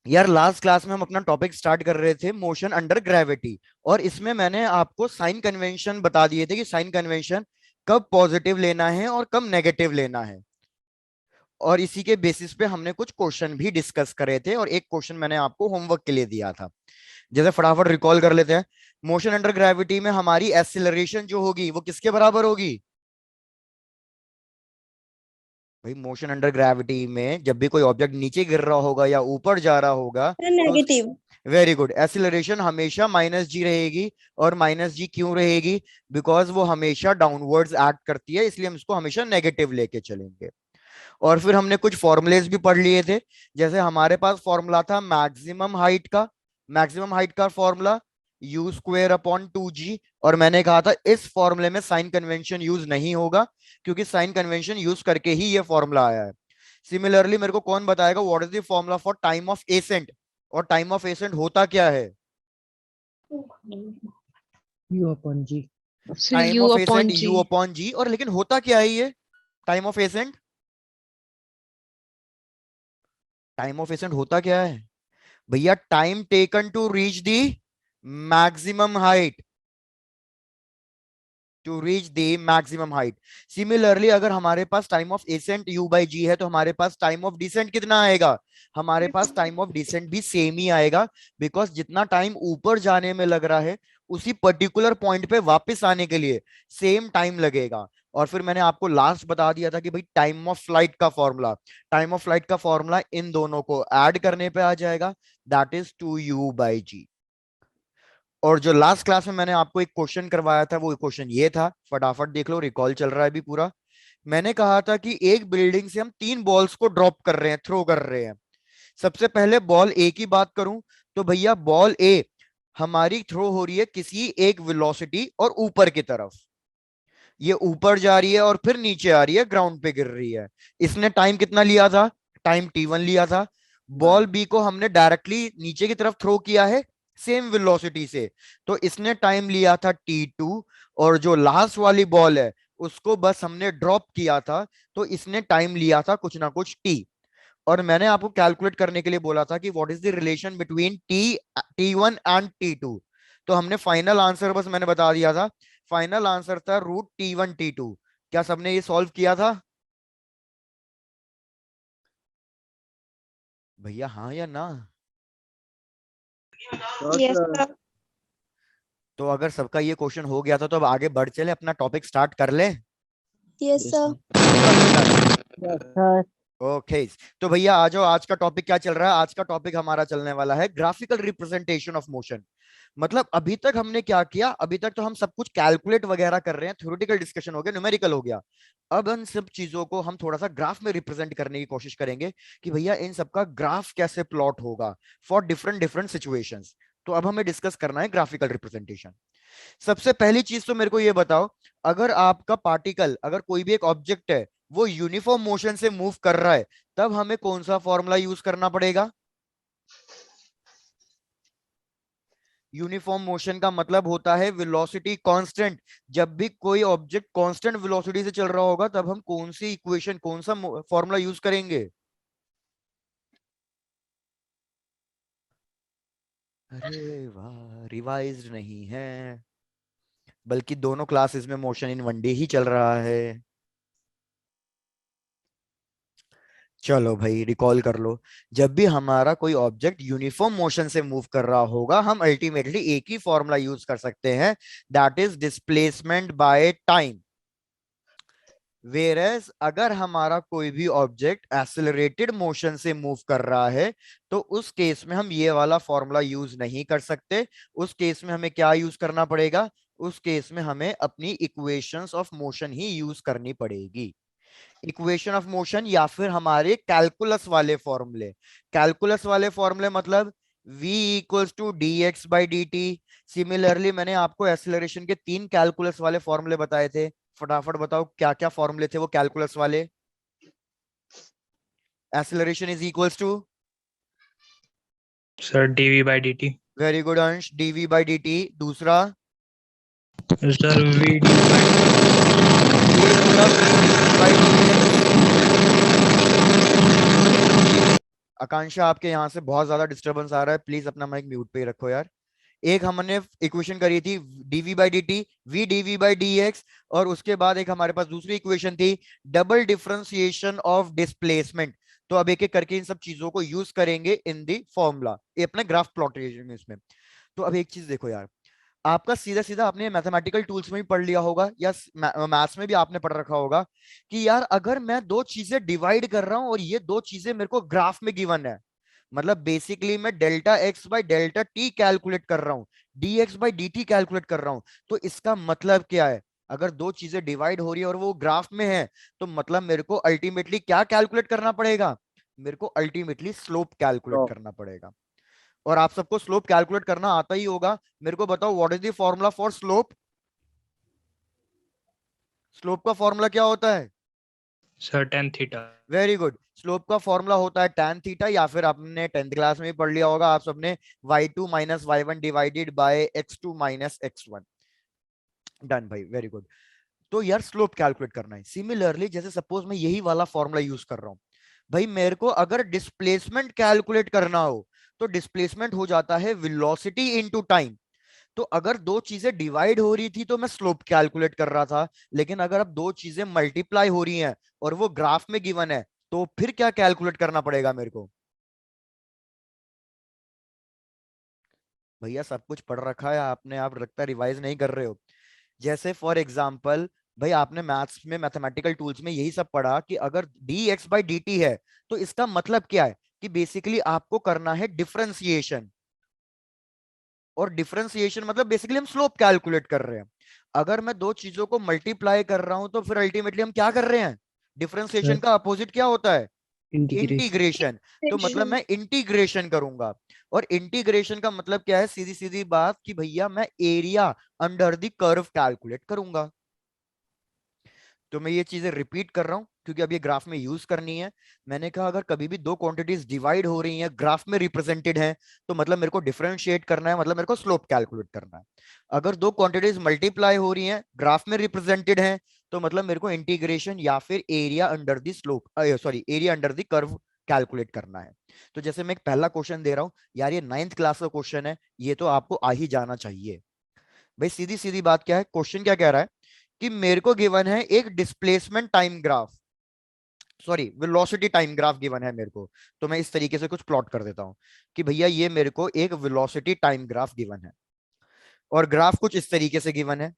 यार last class में हम अपना टॉपिक स्टार्ट कर रहे थे मोशन अंडर ग्रेविटी, और इसमें मैंने आपको साइन कन्वेंशन बता दिए थे कि साइन कन्वेंशन कब पॉजिटिव लेना है और कब नेगेटिव लेना है। और इसी के बेसिस पे हमने कुछ क्वेश्चन भी डिस्कस करे थे, और एक क्वेश्चन मैंने आपको होमवर्क के लिए दिया था। जैसे फटाफट रिकॉल कर लेते हैं। मोशन अंडर ग्रेविटी में हमारी एक्सिलरेशन जो होगी वो किसके बराबर होगी? भाई मोशन अंडर ग्रेविटी में जब भी कोई ऑब्जेक्ट नीचे गिर रहा होगा या ऊपर जा रहा होगा तो नेगेटिव। वेरी गुड, एक्सिलरेशन हमेशा माइनस जी रहेगी। और माइनस जी क्यों रहेगी? बिकॉज वो हमेशा डाउनवर्ड्स एक्ट करती है, इसलिए हम इसको हमेशा नेगेटिव लेके चलेंगे। और फिर हमने कुछ फॉर्मुलेस भी पढ़ लिए थे। जैसे हमारे पास फॉर्मूला था मैक्सिमम हाइट का। मैक्सिमम हाइट का formula you square upon 2g। और मैंने कहा था इस फॉर्मूले में साइन कन्वेंशन यूज नहीं होगा, क्योंकि साइन कन्वेंशन यूज करके ही ये फॉर्मूला आया है। सिमिलरली मेरे को कौन बताएगा what is the formula for time of ascent? और टाइम ऑफ एसेंट होता क्या है? U upon g. Sir time u of ascent upon g. U upon g. और लेकिन होता क्या है ये time of ascent? Time of ascent होता क्या है भैया? Time taken to reach the maximum height. To reach the maximum height. Similarly अगर हमारे पास time of ascent u by जी है तो हमारे पास टाइम ऑफ डिसेंट कितना आएगा? हमारे पास टाइम ऑफ डिसेंट भी सेम ही आएगा। बिकॉज जितना टाइम ऊपर जाने में लग रहा है उसी पर्टिकुलर पॉइंट पे वापस आने के लिए सेम टाइम लगेगा। और फिर मैंने आपको लास्ट बता दिया था कि भाई टाइम ऑफ फ्लाइट का फॉर्मूला, टाइम ऑफ फ्लाइट का फॉर्मूला इन दोनों को ऐड करने पे आ जाएगा, दैट इज 2u/g। और जो लास्ट क्लास में मैंने आपको एक क्वेश्चन करवाया था वो क्वेश्चन ये था, फटाफट देख लो, रिकॉल चल रहा है अभी पूरा। मैंने कहा था कि एक बिल्डिंग से हम 3 बॉल्स को ड्रॉप कर रहे हैं, थ्रो कर रहे हैं। सबसे पहले बॉल ए की बात करूं तो भैया बॉल ए हमारी थ्रो हो रही है किसी एक वेलोसिटी और ऊपर की तरफ। ये ऊपर जा रही है और फिर नीचे आ रही है, ग्राउंड पे गिर रही है। इसने टाइम कितना लिया था? टाइम t1 लिया था। बॉल बी को हमने डायरेक्टली नीचे की तरफ थ्रो किया है सेम वेलोसिटी से, तो इसने टाइम लिया था t2। और जो लास्ट वाली बॉल है उसको बस हमने ड्रॉप किया था, तो इसने टाइम लिया था कुछ ना कुछ t। और मैंने आपको कैलकुलेट करने के लिए बोला था कि what is the relation between t1 and t2। तो हमने फाइनल आंसर बस मैंने बता दिया था। फाइनल आंसर था √t1 t2। क्या सबने ये सॉल्व किया था भैया? हाँ या ना? Yes sir. तो अगर सबका ये क्वेश्चन हो गया था तो अब आगे बढ़ चले, अपना टॉपिक स्टार्ट कर ले। Yes sir. सर ओके तो भैया आ जाओ, आज का टॉपिक क्या चल रहा है? आज का टॉपिक हमारा चलने वाला है ग्राफिकल रिप्रेजेंटेशन ऑफ मोशन। मतलब अभी तक हमने क्या किया? अभी तक तो हम सब कुछ कैलकुलेट वगैरह कर रहे हैं, थ्योरेटिकल डिस्कशन हो गया, न्यूमेरिकल हो गया। अब इन सब चीजों को हम थोड़ा सा ग्राफ में रिप्रेजेंट करने की कोशिश करेंगे कि भैया इन सबका ग्राफ कैसे प्लॉट होगा फॉर डिफरेंट डिफरेंट सिचुएशंस। तो अब हमें डिस्कस करना है ग्राफिकल रिप्रेजेंटेशन। सबसे पहली चीज तो मेरे को ये बताओ, अगर आपका पार्टिकल, अगर कोई भी एक ऑब्जेक्ट है वो यूनिफॉर्म मोशन से मूव कर रहा है, तब हमें कौन सा फॉर्मूला यूज करना पड़ेगा? यूनिफॉर्म मोशन का मतलब होता है वेलोसिटी कांस्टेंट। जब भी कोई ऑब्जेक्ट कांस्टेंट वेलोसिटी से चल रहा होगा तब हम कौन सी इक्वेशन, कौन सा फॉर्मूला यूज करेंगे? अरे वाह, रिवाइज्ड नहीं है, बल्कि दोनों क्लासेस में मोशन इन वन डे ही चल रहा है। चलो भाई रिकॉल कर लो। जब भी हमारा कोई ऑब्जेक्ट यूनिफॉर्म मोशन से मूव कर रहा होगा हम अल्टीमेटली एक ही फॉर्मूला यूज कर सकते हैं, that is displacement by time. Whereas अगर हमारा कोई भी ऑब्जेक्ट एक्सेलरेटेड मोशन से मूव कर रहा है तो उस केस में हम ये वाला फॉर्मूला यूज नहीं कर सकते। उस केस में हमें क्या यूज करना पड़ेगा? उस केस में हमें अपनी equations of motion he use करनी पड़ेगी। इक्वेशन ऑफ मोशन या फिर हमारे कैलकुलस वाले फॉर्मूले। कैलकुलस वाले फॉर्मूले मतलब v equals to D X by D T. Similarly मैंने आपको एक्सेलरेशन के 3 कैलकुलस वाले फॉर्मूले बताए थे, फटाफट बताओ क्या क्या फॉर्मूले थे वो कैलकुलस वाले। Acceleration is equals to, sir DV by D T. Very good Ansh, dv by dt। दूसरा सर वी डी ये पूरा v dx by dx। आकांक्षा आपके यहाँ से बहुत ज्यादा डिस्टरबेंस आ रहा है, प्लीज अपना माइक म्यूट पे ही रखो यार। एक हमने इक्वेशन करी थी DV by D T, V DV by D X, और उसके बाद एक हमारे पास दूसरी इक्वेशन थी डबल डिफरेंशिएशन ऑफ डिस्प्लेसमेंट। तो अब एक एक करके इन सब चीजों को यूज करेंगे इन दी फॉर्मूला, ये अपने ग्राफ प्लॉट में इसमें। तो अब एक चीज देखो यार, आपका सीधा सीधा आपने मैथमेटिकल टूल्स में भी पढ़ लिया होगा या मैथ्स में भी आपने पढ़ रखा होगा कि यार अगर मैं दो चीजें डिवाइड कर रहा हूं और ये दो चीजें मेरे को ग्राफ में गिवन है, मतलब बेसिकली मैं delta x by delta T calculate कर रहा हूँ, D X by D T calculate कर रहा हूँ। तो इसका मतलब क्या है, अगर दो चीजें डिवाइड हो रही है और वो ग्राफ में है, तो मतलब मेरे को अल्टीमेटली क्या कैलकुलेट करना पड़ेगा, मेरे को अल्टीमेटली स्लोप कैलकुलेट तो करना पड़ेगा। और आप सबको स्लोप कैलकुलेट करना आता ही होगा। मेरे को बताओ what is the formula for slope? Slope का फॉर्मूला क्या होता है? Sir tan theta. Very good, slope का फॉर्मूला होता है tan थीटा, या फिर आपने 10th क्लास में भी पढ़ लिया होगा आप सबने, y2 minus y1 divided by x2 minus x1। Done भाई, वेरी गुड। तो यार स्लोप कैलकुलेट करना है। सिमिलरली जैसे सपोज मैं यही वाला फॉर्मूला यूज कर रहा हूं, भाई मेरे को अगर डिस्प्लेसमेंट कैलकुलेट करना हो तो डिस्प्लेसमेंट हो जाता है वेलोसिटी इनटू टाइम। तो अगर दो चीजें डिवाइड हो रही थी तो मैं स्लोप कैलकुलेट कर रहा था, लेकिन अगर अब दो चीजें मल्टीप्लाई हो रही हैं और वो ग्राफ में गिवन है, तो फिर क्या कैलकुलेट करना पड़ेगा मेरे को? भैया सब कुछ पढ़ रखा है आपने, आप लगता है रिवाइज नहीं कर रहे हो। जैसे फॉर एग्जाम्पल, भाई आपने मैथ्स में मैथमेटिकल टूल्स में यही सब पढ़ा कि अगर D X by D T है, तो इसका मतलब क्या है कि बेसिकली आपको करना है डिफरेंशिएशन। और डिफरेंशिएशन मतलब बेसिकली हम स्लोप कैलकुलेट कर रहे हैं। अगर मैं दो चीजों को मल्टीप्लाई कर रहा हूं तो फिर अल्टीमेटली हम क्या कर रहे हैं? डिफरेंशिएशन सर का अपोजिट क्या होता है? इंटीग्रेशन। इंटीग्रेशन। तो मतलब मैं इंटीग्रेशन करूंगा, और इंटीग्रेशन का मतलब क्या है, सीधी सीधी बात कि भैया मैं area under the curve calculate करूंगा। तो मैं ये चीजें रिपीट कर रहा हूं क्योंकि अब ये ग्राफ में यूज करनी है। मैंने कहा अगर कभी भी दो क्वांटिटीज डिवाइड हो रही हैं, ग्राफ में रिप्रेजेंटेड है, तो मतलब मेरे को डिफरेंशिएट करना है, मतलब मेरे को स्लोप कैलकुलेट करना है। अगर दो क्वांटिटीज मल्टीप्लाई हो रही हैं, ग्राफ में रिप्रेजेंटेड है, तो मतलब मेरे को इंटीग्रेशन या फिर area under the slope, sorry area under the curve calculate करना है। तो जैसे मैं एक पहला क्वेश्चन दे रहा हूं यार, ये 9th क्लास का क्वेश्चन है, ये तो आपको आ ही जाना चाहिए। भाई सीधी सीधी बात क्या है, क्वेश्चन क्या कह रहा है कि मेरे को गिवन है एक displacement time graph, sorry velocity time graph given है मेरे को। तो मैं इस तरीके से कुछ प्लॉट कर देता हूं कि भैया ये मेरे को एक वेलोसिटी टाइम ग्राफ गिवन है, और ग्राफ कुछ इस तरीके से गिवन है।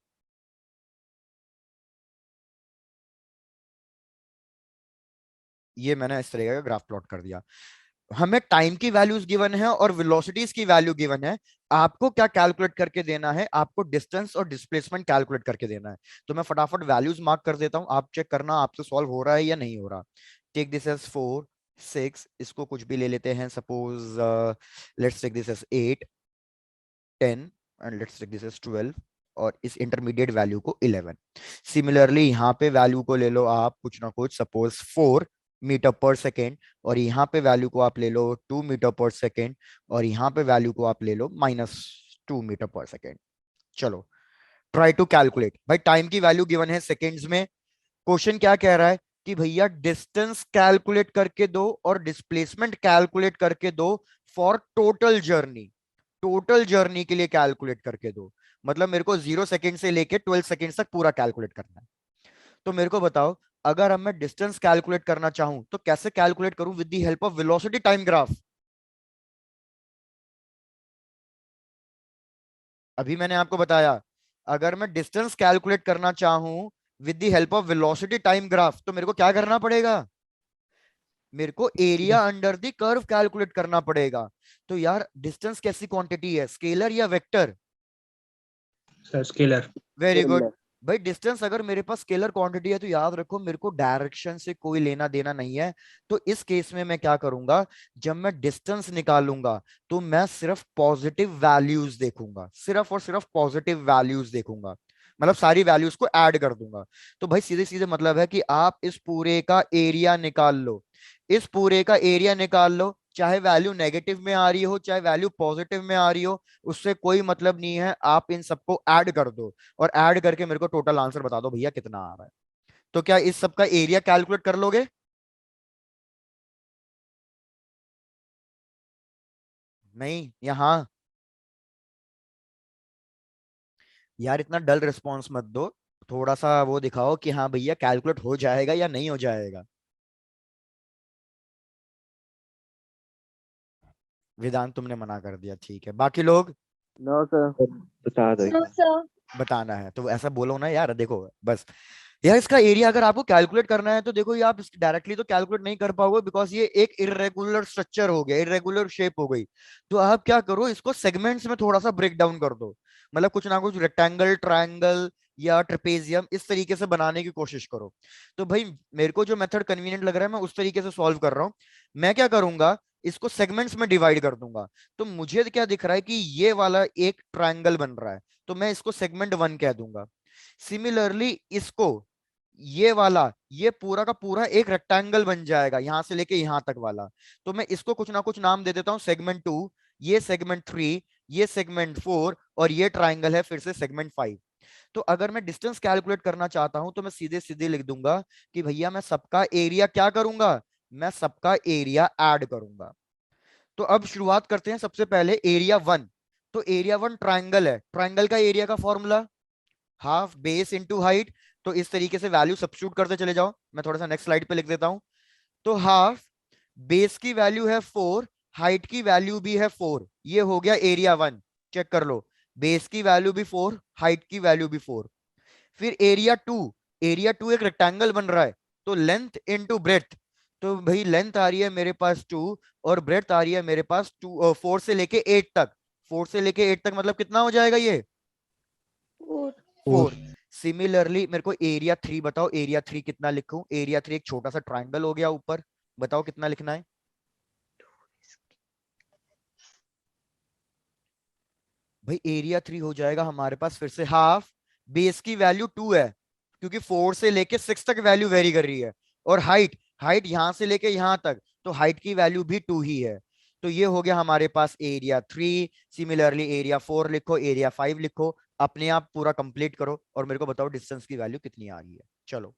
ये मैंने इस तरीके का ग्राफ प्लॉट कर दिया। हमें टाइम की वैल्यूज गिवन है और वेलोसिटीज की वैल्यू गिवन है। आपको क्या कैलकुलेट करके देना है, आपको डिस्टेंस और डिस्प्लेसमेंट कैलकुलेट करके देना है। तो मैं फटाफट वैल्यूज मार्क कर देता हूं, आप चेक करना आपसे सॉल्व हो रहा है या नहीं हो रहा। टेक दिस एज 4, 6, इसको कुछ भी ले लेते हैं, suppose let's take this age 8, 10, and let's take this age 12, और इस इंटरमीडिएट वैल्यू को 11। सिमिलरली यहाँ पे वैल्यू को ले लो आप कुछ ना कुछ, सपोज 4 मीटर पर सेकेंड, और यहाँ पे वैल्यू को आप ले लो 2 मीटर पर सेकेंड, और यहाँ पे वैल्यू को आप ले लो -2 मीटर पर सेकेंड। चलो ट्राई टू कैलकुलेट। भाई टाइम की वैल्यू गिवन है सेकेंड्स में, क्वेश्चन क्या कह रहा है कि भैया डिस्टेंस कैलकुलेट करके दो और डिस्प्लेसमेंट कैलकुलेट करके दो for total journey. Total journey के लिए कैलकुलेट करके दो, मतलब मेरे को 0 सेकेंड से लेके 12 सेकेंड तक पूरा कैलकुलेट करना है। तो मेरे को बताओ, अगर अब मैं डिस्टेंस कैलकुलेट करना चाहूं तो कैसे कैलकुलेट करूं with the help of velocity time graph? अभी मैंने आपको बताया, अगर मैं डिस्टेंस कैलकुलेट करना चाहूं with the help of velocity time graph, तो मेरे को क्या करना पड़ेगा, मेरे को area under the curve calculate करना पड़ेगा। तो यार डिस्टेंस कैसी क्वांटिटी है, स्केलर या vector? Sir scalar. Very good. भाई डिस्टेंस अगर मेरे पास स्केलर क्वांटिटी है तो याद रखो मेरे को डायरेक्शन से कोई लेना देना नहीं है। तो इस केस में मैं क्या करूंगा, जब मैं डिस्टेंस निकालूंगा तो मैं सिर्फ पॉजिटिव वैल्यूज देखूंगा, सिर्फ और सिर्फ पॉजिटिव वैल्यूज देखूंगा, मतलब सारी वैल्यूज को ऐड कर दूंगा। तो भाई सीधे सीधे मतलब है कि आप इस पूरे का एरिया निकाल लो, इस पूरे का एरिया निकाल लो, चाहे वैल्यू नेगेटिव में आ रही हो चाहे वैल्यू पॉजिटिव में आ रही हो, उससे कोई मतलब नहीं है, आप इन सबको ऐड कर दो और ऐड करके मेरे को टोटल आंसर बता दो भैया कितना आ रहा है। तो क्या इस सब का एरिया कैलकुलेट कर लोगे? नहीं, यहाँ। यार इतना डल रिस्पॉन्स मत दो, थोड़ा सा वो दिखाओ कि हाँ भैया कैलकुलेट हो जाएगा या नहीं हो जाएगा। वेदांत तुमने मना कर दिया, ठीक है, बाकी लोग नो सर। बता दो। No, sir. बताना है तो ऐसा बोलो ना यार, देखो बस। यार इसका एरिया अगर आपको कैलकुलेट करना है तो देखो ये आप डायरेक्टली तो कैलकुलेट नहीं कर पाओगे, बिकॉज ये एक इरेगुलर स्ट्रक्चर हो गया, इरेगुलर शेप हो गई। तो आप क्या करो, इसको सेगमेंट्स में थोड़ा सा ब्रेक डाउन कर दो, मतलब कुछ ना कुछ रेक्टेंगल, ट्रायंगल या ट्रेपेजियम इस तरीके से बनाने की कोशिश करो। तो भाई मेरे को जो मेथड कन्वीनियंट लग रहा है मैं उस तरीके से सॉल्व कर रहा हूँ। मैं क्या करूंगा, इसको सेगमेंट्स में डिवाइड कर दूंगा। तो मुझे क्या दिख रहा है कि ये वाला एक ट्रायंगल बन रहा है, तो मैं इसको सेगमेंट 1 कह दूंगा। सिमिलरली इसको, ये वाला, ये पूरा का पूरा एक रेक्टेंगल बन जाएगा यहां से लेके यहां तक वाला। तो मैं इसको कुछ ना कुछ नाम दे देता हूं, सेगमेंट 2, ये सेगमेंट 3, ये सेगमेंट 4, और ये ट्राइंगल है फिर से सेगमेंट 5। तो अगर मैं डिस्टेंस कैलकुलेट करना चाहता हूं तो मैं सीधे सीधे लिख दूंगा कि भैया मैं सबका एरिया क्या करूंगा, मैं सबका एरिया ऐड करूंगा। तो अब शुरुआत करते हैं सबसे पहले एरिया 1। तो एरिया 1 ट्राइंगल है, ट्राइंगल का एरिया का formula half base into height. तो इस तरीके से वैल्यू सब्स्टिट्यूट करते चले जाओ, मैं थोड़ा सा नेक्स्ट स्लाइड पे लिख देता हूं। तो हाफ बेस की वैल्यू है 4, हाइट की वैल्यू भी है 4, ये हो गया एरिया 1। चेक कर लो, बेस की वैल्यू भी 4, हाइट की वैल्यू भी 4। फिर एरिया 2, एरिया 2 एक रेक्टेंगल बन रहा है, तो लेंथ इनटू ब्रेथ। तो भाई लेंथ आ रही है मेरे पास 2 और ब्रेथ आ रही है मेरे पास 4 से लेके 8 तक। 4 से लेके 8 तक मतलब कितना हो जाएगा ये, 4. 4। सिमिलरली मेरे को एरिया 3 बताओ, एरिया 3 कितना लिखूं। एरिया 3 एक छोटा सा ट्राइंगल हो गया ऊपर, बताओ कितना लिखना है। भाई एरिया 3 हो जाएगा हमारे पास फिर से हाफ, बेस की वैल्यू 2 है क्योंकि 4 से लेके 6 तक वैल्यू वेरी कर रही है, और हाइट, हाइट यहां से लेके यहां तक, तो हाइट की वैल्यू भी 2 ही है। तो ये हो गया हमारे पास एरिया 3। सिमिलरली एरिया 4 लिखो, एरिया 5 लिखो, अपने आप पूरा कंप्लीट करो और मेरे को बताओ डिस्टेंस की वैल्यू कितनी आ रही है। चलो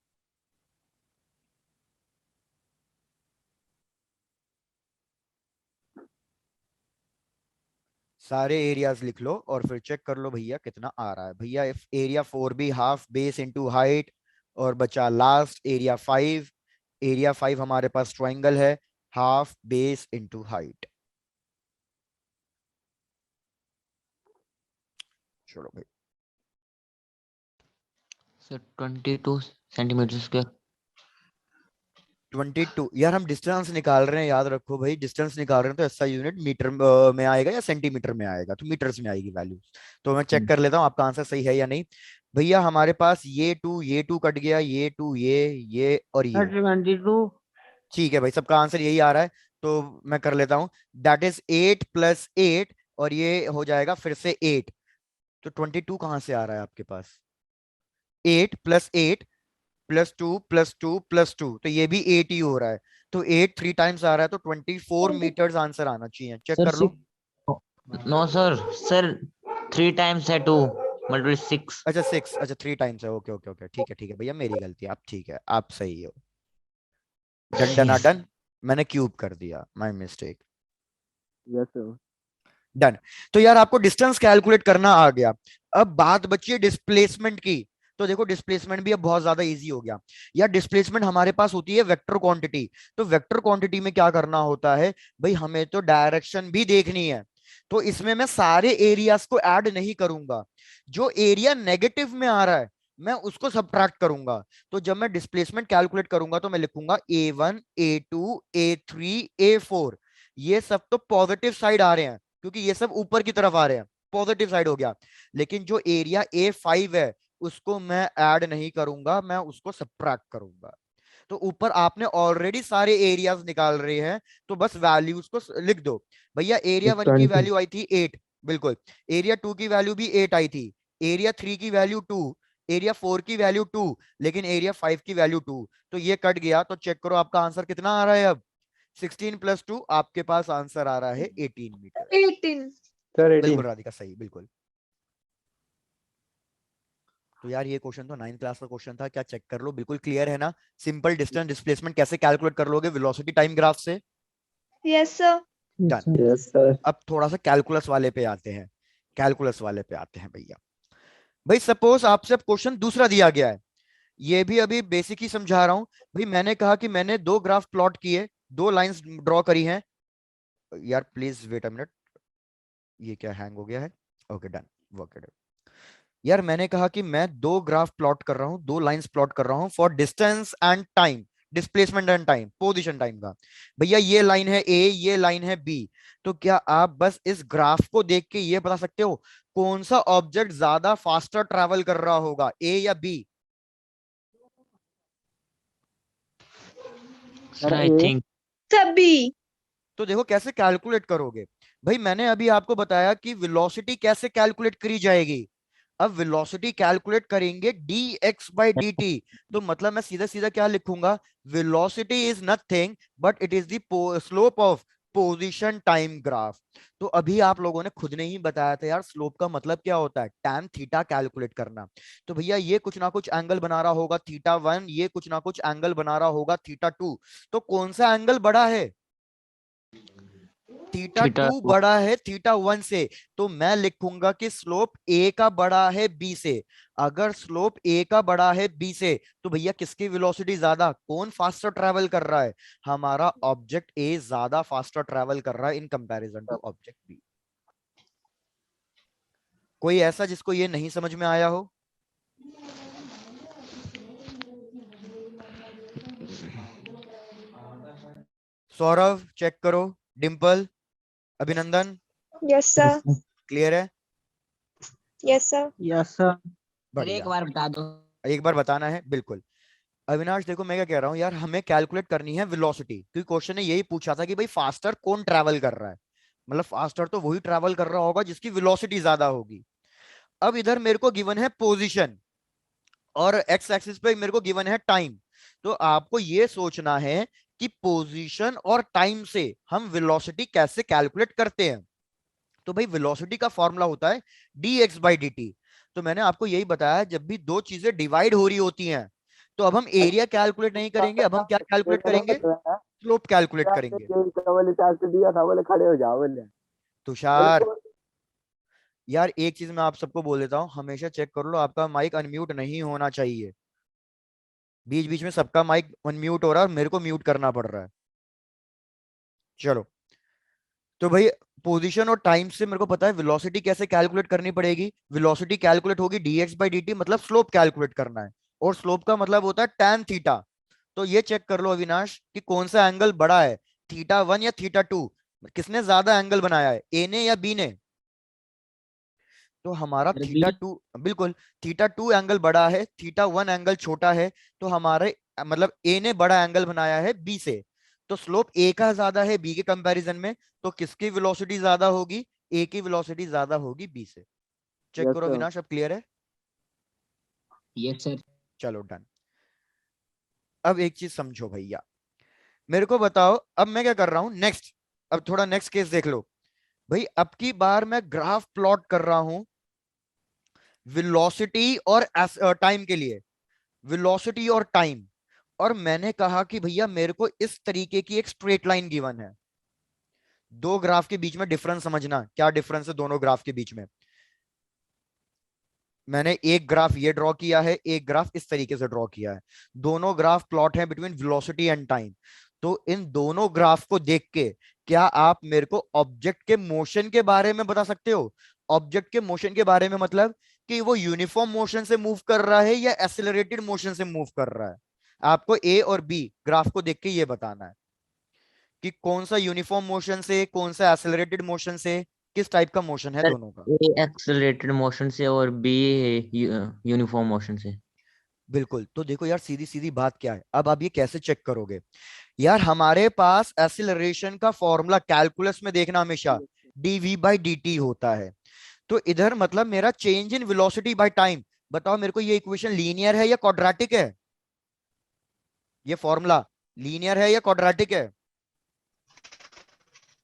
सारे एरियाज लिख लो और फिर चेक कर लो भैया कितना आ रहा है। भैया एरिया 4 भी हाफ बेस इंटू हाइट, और बचा लास्ट एरिया 5। एरिया 5 हमारे पास ट्राइंगल है, हाफ बेस इंटू हाइट। चलो भाई सर 22 सेंटीमीटर स्क्वायर। 22, यार हम डिस्टेंस निकाल रहे हैं, याद रखो भाई डिस्टेंस निकाल रहे हैं तो ऐसा यूनिट मीटर में आएगा या सेंटीमीटर में आएगा, तो मीटर्स में आएगी वैल्यू। तो मैं चेक कर लेता हूँ आपका आंसर सही है या नहीं। भैया हमारे पास ये टू कट गया, ये टू, ये और ये। 22. ठीक है भाई, सबका आंसर यही आ रहा है। तो मैं कर लेता हूं, दैट इज 8 प्लस 8, और ये हो जाएगा फिर से 8। तो 22 कहां से आ रहा है आपके पास, 8 प्लस 8 प्लस 2 प्लस 2 प्लस 2, तो ये भी 8 ही हो रहा है। तो 8 3 टाइम्स आ रहा है, तो 24 मीटर्स आंसर आना चाहिए। चेक Sir, कर लो। नो सर, सर 3 टाइम्स है 2 मल्टीप्लाई 6। अच्छा 6, अच्छा 3 टाइम्स है, ओके ओके ओके, ठीक है भैया मेरी गलती है, आप ठीक है, आप सही हो। Done done yes. डन, मैंने क्यूब कर दिया, my mistake. Yes sir. Done. तो यार आपको डिस्टेंस कैलकुलेट करना आ गया। अब बात बची है डिस्प्लेसमेंट की। तो देखो डिस्प्लेसमेंट भी अब बहुत ज्यादा इजी हो गया। यार डिस्प्लेसमेंट हमारे पास होती है वेक्टर क्वांटिटी। तो वेक्टर क्वांटिटी में क्या करना होता है भाई, हमें तो डायरेक्शन भी देखनी है। तो इसमें मैं सारे एरियाज को ऐड नहीं करूंगा, जो एरिया नेगेटिव में आ रहा है मैं उसको सबट्रैक्ट करूंगा। तो जब मैं डिस्प्लेसमेंट कैलकुलेट करूंगा तो मैं लिखूंगा A1 A2 A3 A4। ये सब तो पॉजिटिव साइड आ रहे हैं क्योंकि ये सब ऊपर की तरफ आ रहे हैं, पॉजिटिव साइड हो गया। लेकिन जो एरिया A5 है उसको मैं ऐड नहीं करूंगा, मैं उसको सबट्रैक्ट करूंगा। तो ऊपर आपने ऑलरेडी सारे एरियाज निकाल रहे हैं, तो बस वैल्यूज को लिख दो। भैया एरिया 1 की 20. वैल्यू आई थी 8, बिल्कुल। एरिया 2 की वैल्यू भी 8 आई थी। एरिया 3 की वैल्यू 2, एरिया 4 की वैल्यू 2, लेकिन एरिया 5 की वैल्यू 2। तो ये कट गया, तो चेक करो आपका आंसर कितना आ रहा है अब। 16 प्लस 2, आपके पास आंसर आ रहा है 18 मीटर। 18. सर 18। बिल्कुल राधिका सही, बिल्कुल। तो यार ये क्वेश्चन तो 9th क्लास का क्वेश्चन था, क्या चेक कर लो, बिल्कुल क्लियर है ना। सिंपल डिस्टेंस डिस्प्लेसमेंट कैसे कैलकुलेट कर लोगे वेलोसिटी टाइम ग्राफ से। Yes, sir. Yes, sir. Yes, sir. अब थोड़ा सा कैलकुलस वाले पे आते हैं, कैलकुलस वाले पे आते हैं भैया। भाई सपोज आपसे क्वेश्चन दूसरा दिया गया है, ये भी अभी बेसिक ही समझा रहा हूं। भाई मैंने कहा कि मैंने दो ग्राफ प्लॉट किए, दो लाइंस ड्रॉ करी हैं। यार प्लीज वेट अ मिनट, ये क्या हैंग हो गया है? Okay done, work it. यार मैंने कहा कि मैं दो ग्राफ प्लॉट कर रहा हूं, दो लाइंस प्लॉट कर रहा हूं for distance and time, displacement and time, position time का। भैया ये लाइन है ए, ये लाइन है बी। तो क्या आप बस इस ग्राफ को देख के ये बता सकते हो कौन सा ऑब्जेक्ट ज्यादा फास्टर ट्रैवल कर रहा होगा, ए या B? Sir, I A. think सभी। तो देखो कैसे कैलकुलेट करोगे। भाई मैंने अभी आपको बताया कि वेलोसिटी कैसे कैलकुलेट करी जाएगी। अब वेलोसिटी कैलकुलेट करेंगे dx/dt। तो मतलब मैं सीधा सीधा क्या लिखूंगा, velocity is nothing but it is the slope of position time graph. तो अभी आप लोगों ने खुद ने ही बताया था यार स्लोप का मतलब क्या होता है, tan थीटा कैलकुलेट करना। तो भैया ये कुछ ना कुछ एंगल बना रहा होगा θ1, ये कुछ ना कुछ एंगल बना रहा होगा θ2। तो कौन सा एंगल बड़ा है? थीटा theta टू बड़ा है θ1 से। तो मैं लिखूंगा कि स्लोप ए का बड़ा है बी से। अगर स्लोप ए का बड़ा है बी से तो भैया किसकी वेलोसिटी ज्यादा, कौन फास्टर ट्रैवल कर रहा है? हमारा ऑब्जेक्ट ए ज्यादा फास्टर ट्रैवल कर रहा है in comparison to object B. कोई ऐसा जिसको ये नहीं समझ में आया हो? सौरभ चेक करो, डिंपल, अभिनंदन, यस सर। क्लियर है? Yes sir. Yes, sir. Sir एक बढ़िया, बार बता दो। एक बार बताना है बिल्कुल। अविनाश देखो मैं क्या कह रहा हूं यार, हमें कैलकुलेट करनी है वेलोसिटी, क्योंकि क्वेश्चन ने यही पूछा था कि भाई फास्टर कौन ट्रैवल कर रहा है। मतलब फास्टर तो वही ट्रैवल कर रहा होगा जिसकी वेलोसिटी ज्यादा होगी। अब इधर मेरे को गिवन है पोजीशन और एक्स एक्सिस पे मेरे को गिवन है टाइम। तो आपको ये सोचना है कि पोजीशन और टाइम से हम वेलोसिटी कैसे कैलकुलेट करते हैं। तो भाई वेलोसिटी का फॉर्मूला होता है dx/dt। तो मैंने आपको यही बताया, जब भी दो चीजें डिवाइड हो रही होती हैं तो अब हम एरिया कैलकुलेट नहीं करेंगे, अब हम क्या कैलकुलेट करेंगे, स्लोप कैलकुलेट करेंगे। बोले चार्ज दिया था, बोले खड़े हो जाओ, बोले तुषार यार एक चीज मैं आप सबको बोल देता हूँ, हमेशा चेक कर लो आपका माइक अनम्यूट नहीं होना चाहिए। बीच बीच में सबका माइक अनम्यूट हो रहा है और मेरे को म्यूट करना पड़ रहा है। चलो, तो भाई पोजीशन और टाइम से मेरे को पता है वेलोसिटी कैसे कैलकुलेट करनी पड़ेगी। वेलोसिटी कैलकुलेट होगी dx/dt, मतलब स्लोप कैलकुलेट करना है, और स्लोप का मतलब होता है tan थीटा। तो ये चेक कर लो अविनाश कि कौन सा एंगल बड़ा है, θ1 या θ2, किसने ज्यादा एंगल बनाया है, ए ने या बी ने? तो हमारा सर बी। θ2, बिल्कुल θ2 एंगल बड़ा है, θ1 एंगल छोटा है। तो हमारे मतलब ए ने बड़ा एंगल बनाया है बी से। तो स्लोप ए का ज्यादा है बी के कंपैरिजन में। तो किसकी वेलोसिटी ज्यादा होगी, ए की वेलोसिटी ज्यादा होगी बी से। चेक Yes, करो sir. अविनाश, अब क्लियर है? Yes sir. चलो डन। अब एक चीज समझो भैया, मेरे को बताओ अब मैं क्या कर रहा हूं नेक्स्ट। अब थोड़ा नेक्स्ट केस देख लो भाई। अब की बार मैं ग्राफ प्लॉट कर रहा हूं वेलोसिटी और टाइम के लिए, वेलोसिटी और टाइम। और मैंने कहा कि भैया मेरे को इस तरीके की एक स्ट्रेट लाइन गिवन है। दो ग्राफ के बीच में डिफरेंस समझना, क्या डिफरेंस है दोनों ग्राफ के बीच में। मैंने एक ग्राफ ये ड्रॉ किया है, एक ग्राफ इस तरीके से ड्रॉ किया है। दोनों ग्राफ प्लॉट है बिटवीन वेलोसिटी एंड टाइम। तो इन दोनों ग्राफ को देख के क्या आप मेरे को ऑब्जेक्ट के मोशन के बारे में बता सकते हो? ऑब्जेक्ट के मोशन के बारे में मतलब कि वो यूनिफॉर्म मोशन से मूव कर रहा है या एक्सेलरेटेड मोशन से मूव कर रहा है। आपको ए और बी ग्राफ को देख के ये बताना है कि कौन सा यूनिफॉर्म मोशन से, कौन सा एक्सेलरेटेड मोशन से, किस टाइप का मोशन है सर दोनों का। ए एक्सेलरेटेड मोशन से और बी यूनिफॉर्म मोशन से। बिल्कुल। तो देखो यार सीधी सीधी बात क्या है, अब आप ये कैसे चेक करोगे यार। हमारे पास एक्सीलरेशन का फॉर्मूला कैलकुलस में देखना हमेशा dv/dt होता है। तो इधर मतलब मेरा change in velocity by time. बताओ मेरे को ये इक्वेशन लीनियर है या क्वाड्रेटिक है? ये फॉर्मूला लीनियर है या क्वाड्रेटिक है?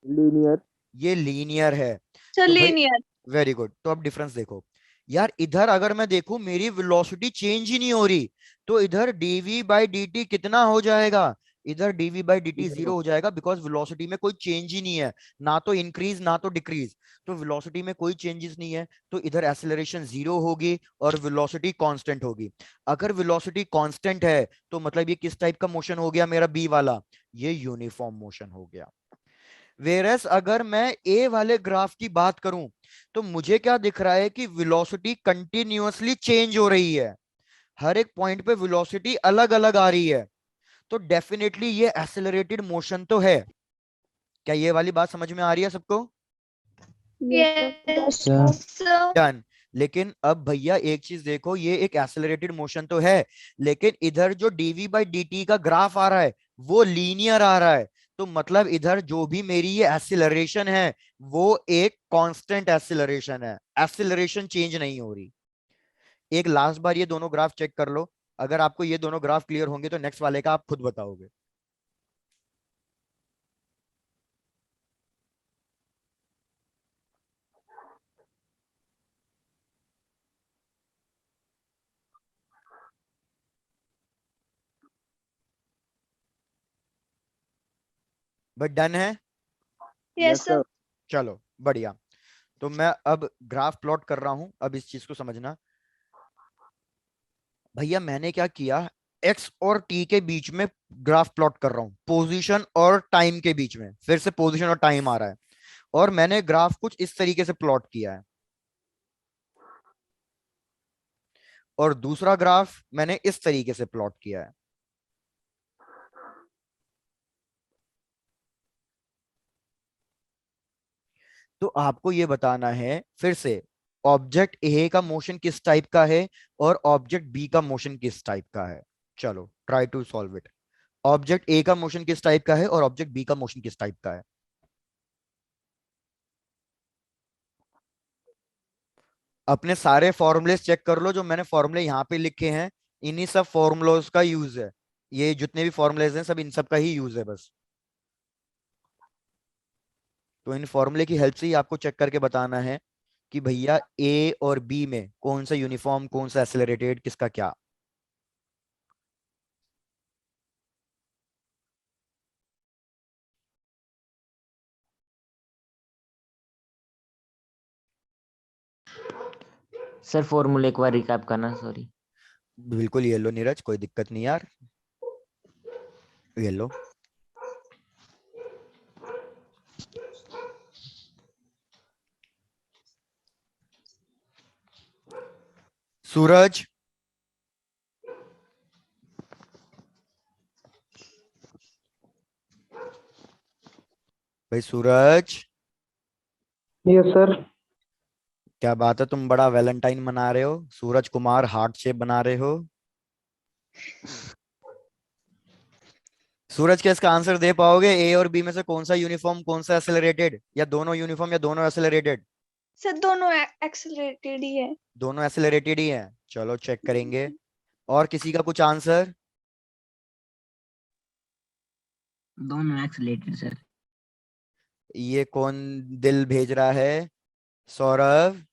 Linear. ये लीनियर है। सर तो भाई लीनियर। Very good. तो अब डिफरेंस देखो यार, इधर अगर मैं देखूं मेरी वेलोसिटी चेंज ही नहीं हो रही, तो इधर dv/dt कितना हो जाएगा, इधर dv by dt जीरो हो जाएगा, बिकॉज वेलोसिटी में कोई चेंज ही नहीं है, ना तो इंक्रीज ना तो डिक्रीज। तो वेलोसिटी में कोई चेंजेस नहीं है, तो इधर एक्सेलरेशन जीरो होगी और वेलोसिटी कांस्टेंट होगी। अगर वेलोसिटी कांस्टेंट है तो मतलब ये किस टाइप का मोशन हो गया मेरा बी वाला, ये यूनिफॉर्म मोशन हो गया। वेरस अगर मैं ए वाले ग्राफ की बात करूं तो मुझे क्या दिख रहा है कि वेलोसिटी कंटिन्यूअसली चेंज हो रही है, हर एक पॉइंट पे वेलोसिटी अलग अलग आ रही है, तो डेफिनेटली ये एक्सेलरेटेड मोशन तो है। क्या ये वाली बात समझ में आ रही है सबको? Yes, sir. sir. डन। लेकिन अब भैया एक चीज देखो, ये एक एक्सेलरेटेड मोशन तो है, लेकिन इधर जो dv बाई dt का ग्राफ आ रहा है वो लीनियर आ रहा है, तो मतलब इधर जो भी मेरी ये एक्सेलरेशन है वो एक कांस्टेंट एक्सेलरेशन है, एक्सेलरेशन चेंज नहीं हो रही। एक लास्ट बार ये दोनों ग्राफ चेक कर लो, अगर आपको ये दोनों ग्राफ क्लियर होंगे तो नेक्स्ट वाले का आप खुद बताओगे। बट डन है? Yes, sir. चलो बढ़िया। तो मैं अब ग्राफ प्लॉट कर रहा हूं, अब इस चीज को समझना। भैया मैंने क्या किया, एक्स और टी के बीच में ग्राफ प्लॉट कर रहा हूं, पोजीशन और टाइम के बीच में, फिर से पोजीशन और टाइम आ रहा है, और मैंने ग्राफ कुछ इस तरीके से प्लॉट किया है, और दूसरा ग्राफ मैंने इस तरीके से प्लॉट किया है। तो आपको ये बताना है फिर से, ऑब्जेक्ट ए का मोशन किस टाइप का है और ऑब्जेक्ट बी का मोशन किस टाइप का है। चलो try to solve it. Object A का मोशन किस टाइप का है और ऑब्जेक्ट बी का मोशन किस टाइप का है। अपने सारे फॉर्मूले चेक कर लो, जो मैंने फॉर्मूले यहाँ पे लिखे हैं इन्हीं सब फॉर्मूलोज का यूज है, ये जितने भी फॉर्मूलेज हैं सब इन सब का ही यूज है बस। तो इन फॉर्मूले की हेल्प से ही आपको चेक करके बताना है कि भैया ए और बी में कौन सा यूनिफॉर्म, कौन सा एक्सेलरेटेड, किसका क्या। सर फॉर्मूला एक बार रिकैप करना, सॉरी। बिल्कुल ये लो नीरज, कोई दिक्कत नहीं यार, ये लो। सूरज, भाई सूरज, यस सर। क्या बात है, तुम बड़ा वैलेंटाइन मना रहे हो, सूरज कुमार हार्ट शेप बना रहे हो। सूरज क्या इसका आंसर दे पाओगे, ए और बी में से कौन सा यूनिफॉर्म, कौन सा एक्सेलरेटेड, या दोनों यूनिफॉर्म या दोनों एक्सेलरेटेड? Sir, दोनों accelerated ही है। दोनों एक्सेलरेटेड ही हैं, चलो चेक करेंगे। और किसी का कुछ आंसर? दोनों एक्सीलरेटेड सर। ये कौन दिल भेज रहा है? सौरभ,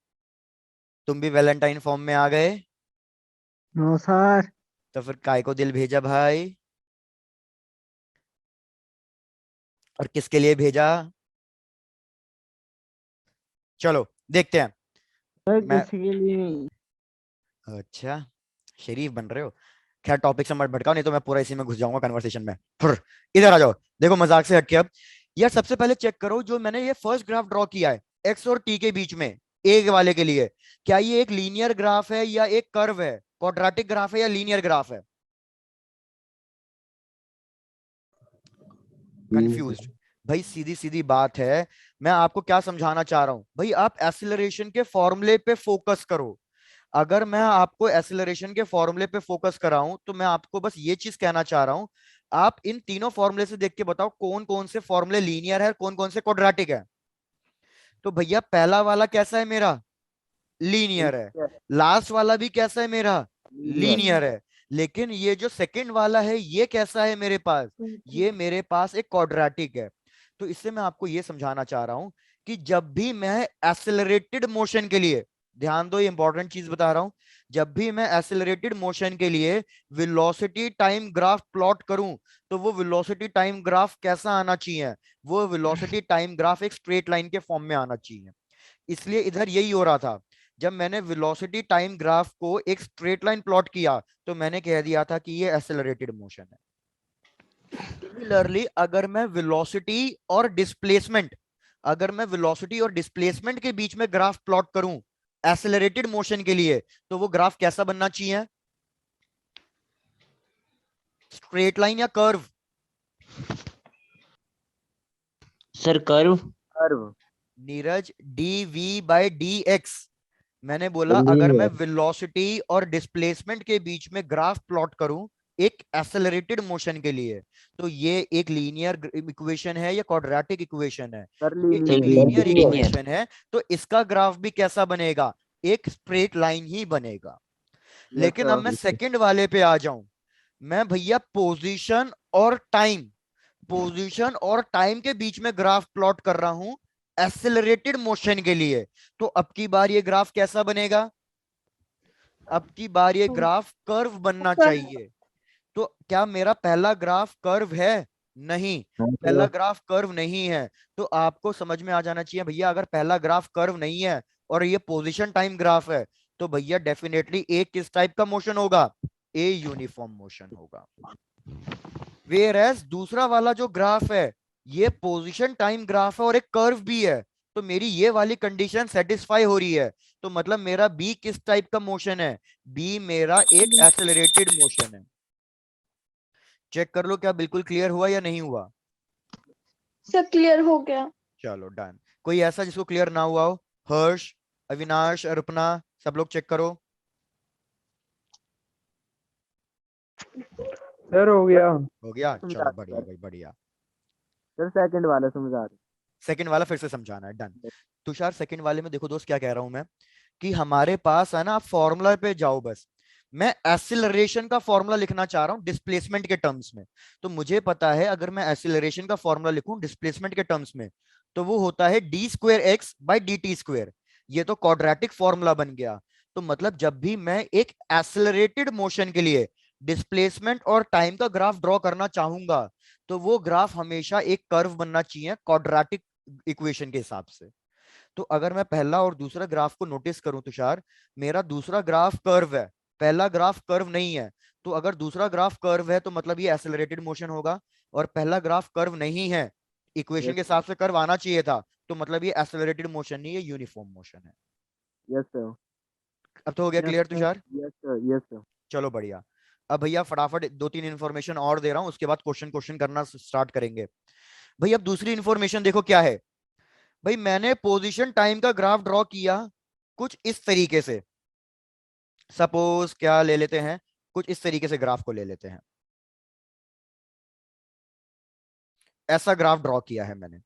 तुम भी वैलेंटाइन फॉर्म में आ गए? No sir. तो फिर काय को दिल भेजा भाई, और किसके लिए भेजा? चलो देखते हैं। सर मैं किसी के लिए नहीं। अच्छा शरीफ बन रहे हो। खैर टॉपिक से मत भटकाओ, नहीं तो मैं पूरा इसी में घुस जाऊंगा कन्वर्सेशन में। फुर, इधर आ जाओ। देखो मजाक से हटके अब यार सबसे पहले चेक करो, जो मैंने ये फर्स्ट ग्राफ ड्रॉ किया है एक्स और टी के बीच में, ए वाले के लिए, क्या ये एक लीनियर ग्राफ है या एक कर्व है, क्वाड्रेटिक ग्राफ है या लीनियर ग्राफ है? कंफ्यूज्ड? भाई सीधी सीधी बात है, मैं आपको क्या समझाना चाह रहा हूं, भाई आप एक्सीलरेशन के फॉर्मूले पे फोकस करो। अगर मैं आपको एक्सीलरेशन के फॉर्मूले पे फोकस कराऊं तो मैं आपको बस ये चीज कहना चाह रहा हूं, आप इन तीनों फॉर्मूले से देख के बताओ कौन कौन से फॉर्मूले लीनियर है, कौन कौन से क्वाड्रेटिक है। तो भैया पहला वाला कैसा है मेरा, लीनियर है। लास्ट वाला भी कैसा है मेरा, लीनियर है। लेकिन ये जो सेकंड वाला है ये कैसा है मेरे पास, ये मेरे पास एक क्वाड्रेटिक है। तो इससे मैं आपको ये समझाना चाह रहा हूं कि जब भी मैं एक्सेलरेटेड मोशन के लिए ध्यान दो, ये इंपॉर्टेंट चीज बता रहा हूं। जब भी मैं एक्सेलरेटेड मोशन के लिए वेलोसिटी टाइम ग्राफ प्लॉट करूं, तो वो वेलोसिटी टाइम ग्राफ कैसा आना चाहिए? वो वेलोसिटी टाइम ग्राफ एक स्ट्रेट लाइन के फॉर्म में आना चाहिए। इसलिए इधर यही हो रहा था, जब मैंने वेलोसिटी टाइम ग्राफ को एक स्ट्रेट लाइन प्लॉट किया तो मैंने कह दिया था कि ये एक्सेलरेटेड मोशन है। सिमिलरली अगर मैं वेलोसिटी और डिस्प्लेसमेंट के बीच में ग्राफ प्लॉट करूं एक्सेलरेटेड मोशन के लिए, तो वो ग्राफ कैसा बनना चाहिए? स्ट्रेट लाइन या curve? Sir curve. Curve. Neeraj, dv/dx। मैंने बोला अगर मैं वेलोसिटी और डिस्प्लेसमेंट के बीच में ग्राफ प्लॉट करूं एक एक्सेलरेटेड मोशन के लिए, तो ये एक लीनियर इक्वेशन है या क्वाड्रेटिक इक्वेशन है? ये एक लीनियर इक्वेशन है, तो इसका ग्राफ भी कैसा बनेगा? एक स्ट्रेट लाइन ही बनेगा। लेकिन अब मैं सेकंड वाले पे आ जाऊं, मैं भैया पोजीशन और टाइम के बीच में ग्राफ प्लॉट कर रहा हूं एक्सेलरेटेड मोशन के लिए, तो अब की बार ये ग्राफ कैसा बनेगा? अब की बार ये ग्राफ कर्व बनना चाहिए। तो क्या मेरा पहला ग्राफ कर्व है? नहीं, पहला ग्राफ कर्व नहीं है। तो आपको समझ में आ जाना चाहिए भैया, अगर पहला ग्राफ कर्व नहीं है और ये पोजीशन टाइम ग्राफ है, तो भैया डेफिनेटली ए किस टाइप का मोशन होगा? ए यूनिफॉर्म मोशन होगा। वेयर एज दूसरा वाला जो ग्राफ है ये पोजीशन टाइम ग्राफ है और एक कर्व भी है, तो मेरी ये वाली कंडीशन सेटिस्फाई हो रही है। तो मतलब मेरा बी किस टाइप का मोशन है? बी मेरा एक एक्सेलरेटेड मोशन है। चेक कर लो क्या बिल्कुल क्लियर हुआ या नहीं हुआ? सर क्लियर हो गया। चलो डन। कोई ऐसा जिसको क्लियर ना हुआ हो? हर्ष, अविनाश, अर्पणा, सब लोग चेक करो। सर हो गया। हो गया, चलो बढ़िया भाई बढ़िया। सर सेकंड वाला समझा रहे। सेकंड वाला फिर से समझाना है, डन। तुषार सेकंड वाले में देखो दोस्त क्या कह रहा हूं मैं, कि हमारे पास है ना, आप फॉर्मूला पे जाओ बस। मैं एक्सीलरेशन का फॉर्मूला लिखना चाह रहा हूं डिस्प्लेसमेंट के टर्म्स में। तो मुझे पता है अगर मैं एक्सीलरेशन का फॉर्मूला लिखूं डिस्प्लेसमेंट के टर्म्स में, तो वो होता है d²x/dt²। ये तो क्वाड्रेटिक फॉर्मूला बन गया। तो मतलब जब भी मैं एक एक्सेलरेटेड मोशन के लिए डिस्प्लेसमेंट और टाइम का ग्राफ ड्रॉ करना चाहूंगा, तो वो ग्राफ हमेशा एक कर्व बनना चाहिए क्वाड्रेटिक इक्वेशन के हिसाब से। तो अगर मैं पहला और दूसरा ग्राफ को नोटिस करूं तुषार, मेरा दूसरा ग्राफ कर्व है, पहला ग्राफ कर्व नहीं है। तो अगर दूसरा ग्राफ कर्व है तो मतलब ये एक्सेलरेटेड मोशन होगा, और पहला ग्राफ कर्व नहीं है, इक्वेशन के हिसाब से कर्व आना चाहिए था, तो मतलब ये एक्सेलरेटेड मोशन नहीं है, यूनिफॉर्म मोशन है। Yes sir. अब तो हो गया clear Tushar? Yes sir. Yes sir. चलो बढ़िया। अब भैया फटाफट 2-3 इंफॉर्मेशन और दे रहा हूं, उसके बाद क्वेश्चन करना स्टार्ट करेंगे। भाई अब दूसरी इंफॉर्मेशन देखो क्या है। भाई मैंने पोजीशन टाइम का ग्राफ ड्रॉ किया कुछ इस तरीके से। सपोज क्या ले लेते हैं, कुछ इस तरीके से ग्राफ को ले लेते हैं। ऐसा ग्राफ ड्रॉ किया है मैंने।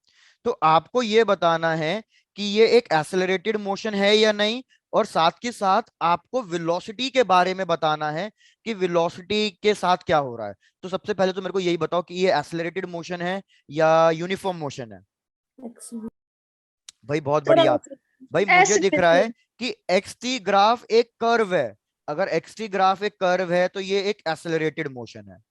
तो आपको यह बताना है कि ये एक एक्सेलरेटेड मोशन है या नहीं, और साथ के साथ आपको वेलोसिटी के बारे में बताना है कि वेलोसिटी के साथ क्या हो रहा है। तो सबसे पहले तो मेरे को यही बताओ कि ये एक्सेलरेटेड मोशन है या यूनिफॉर्म मोशन है? भाई बहुत बढ़िया। भाई मुझे दिख रहा है कि एक्सटी ग्राफ एक कर्व है। अगर एक्सटी ग्राफ एक कर्व है तो ये एक एक्सेलरेटेड मोशन है।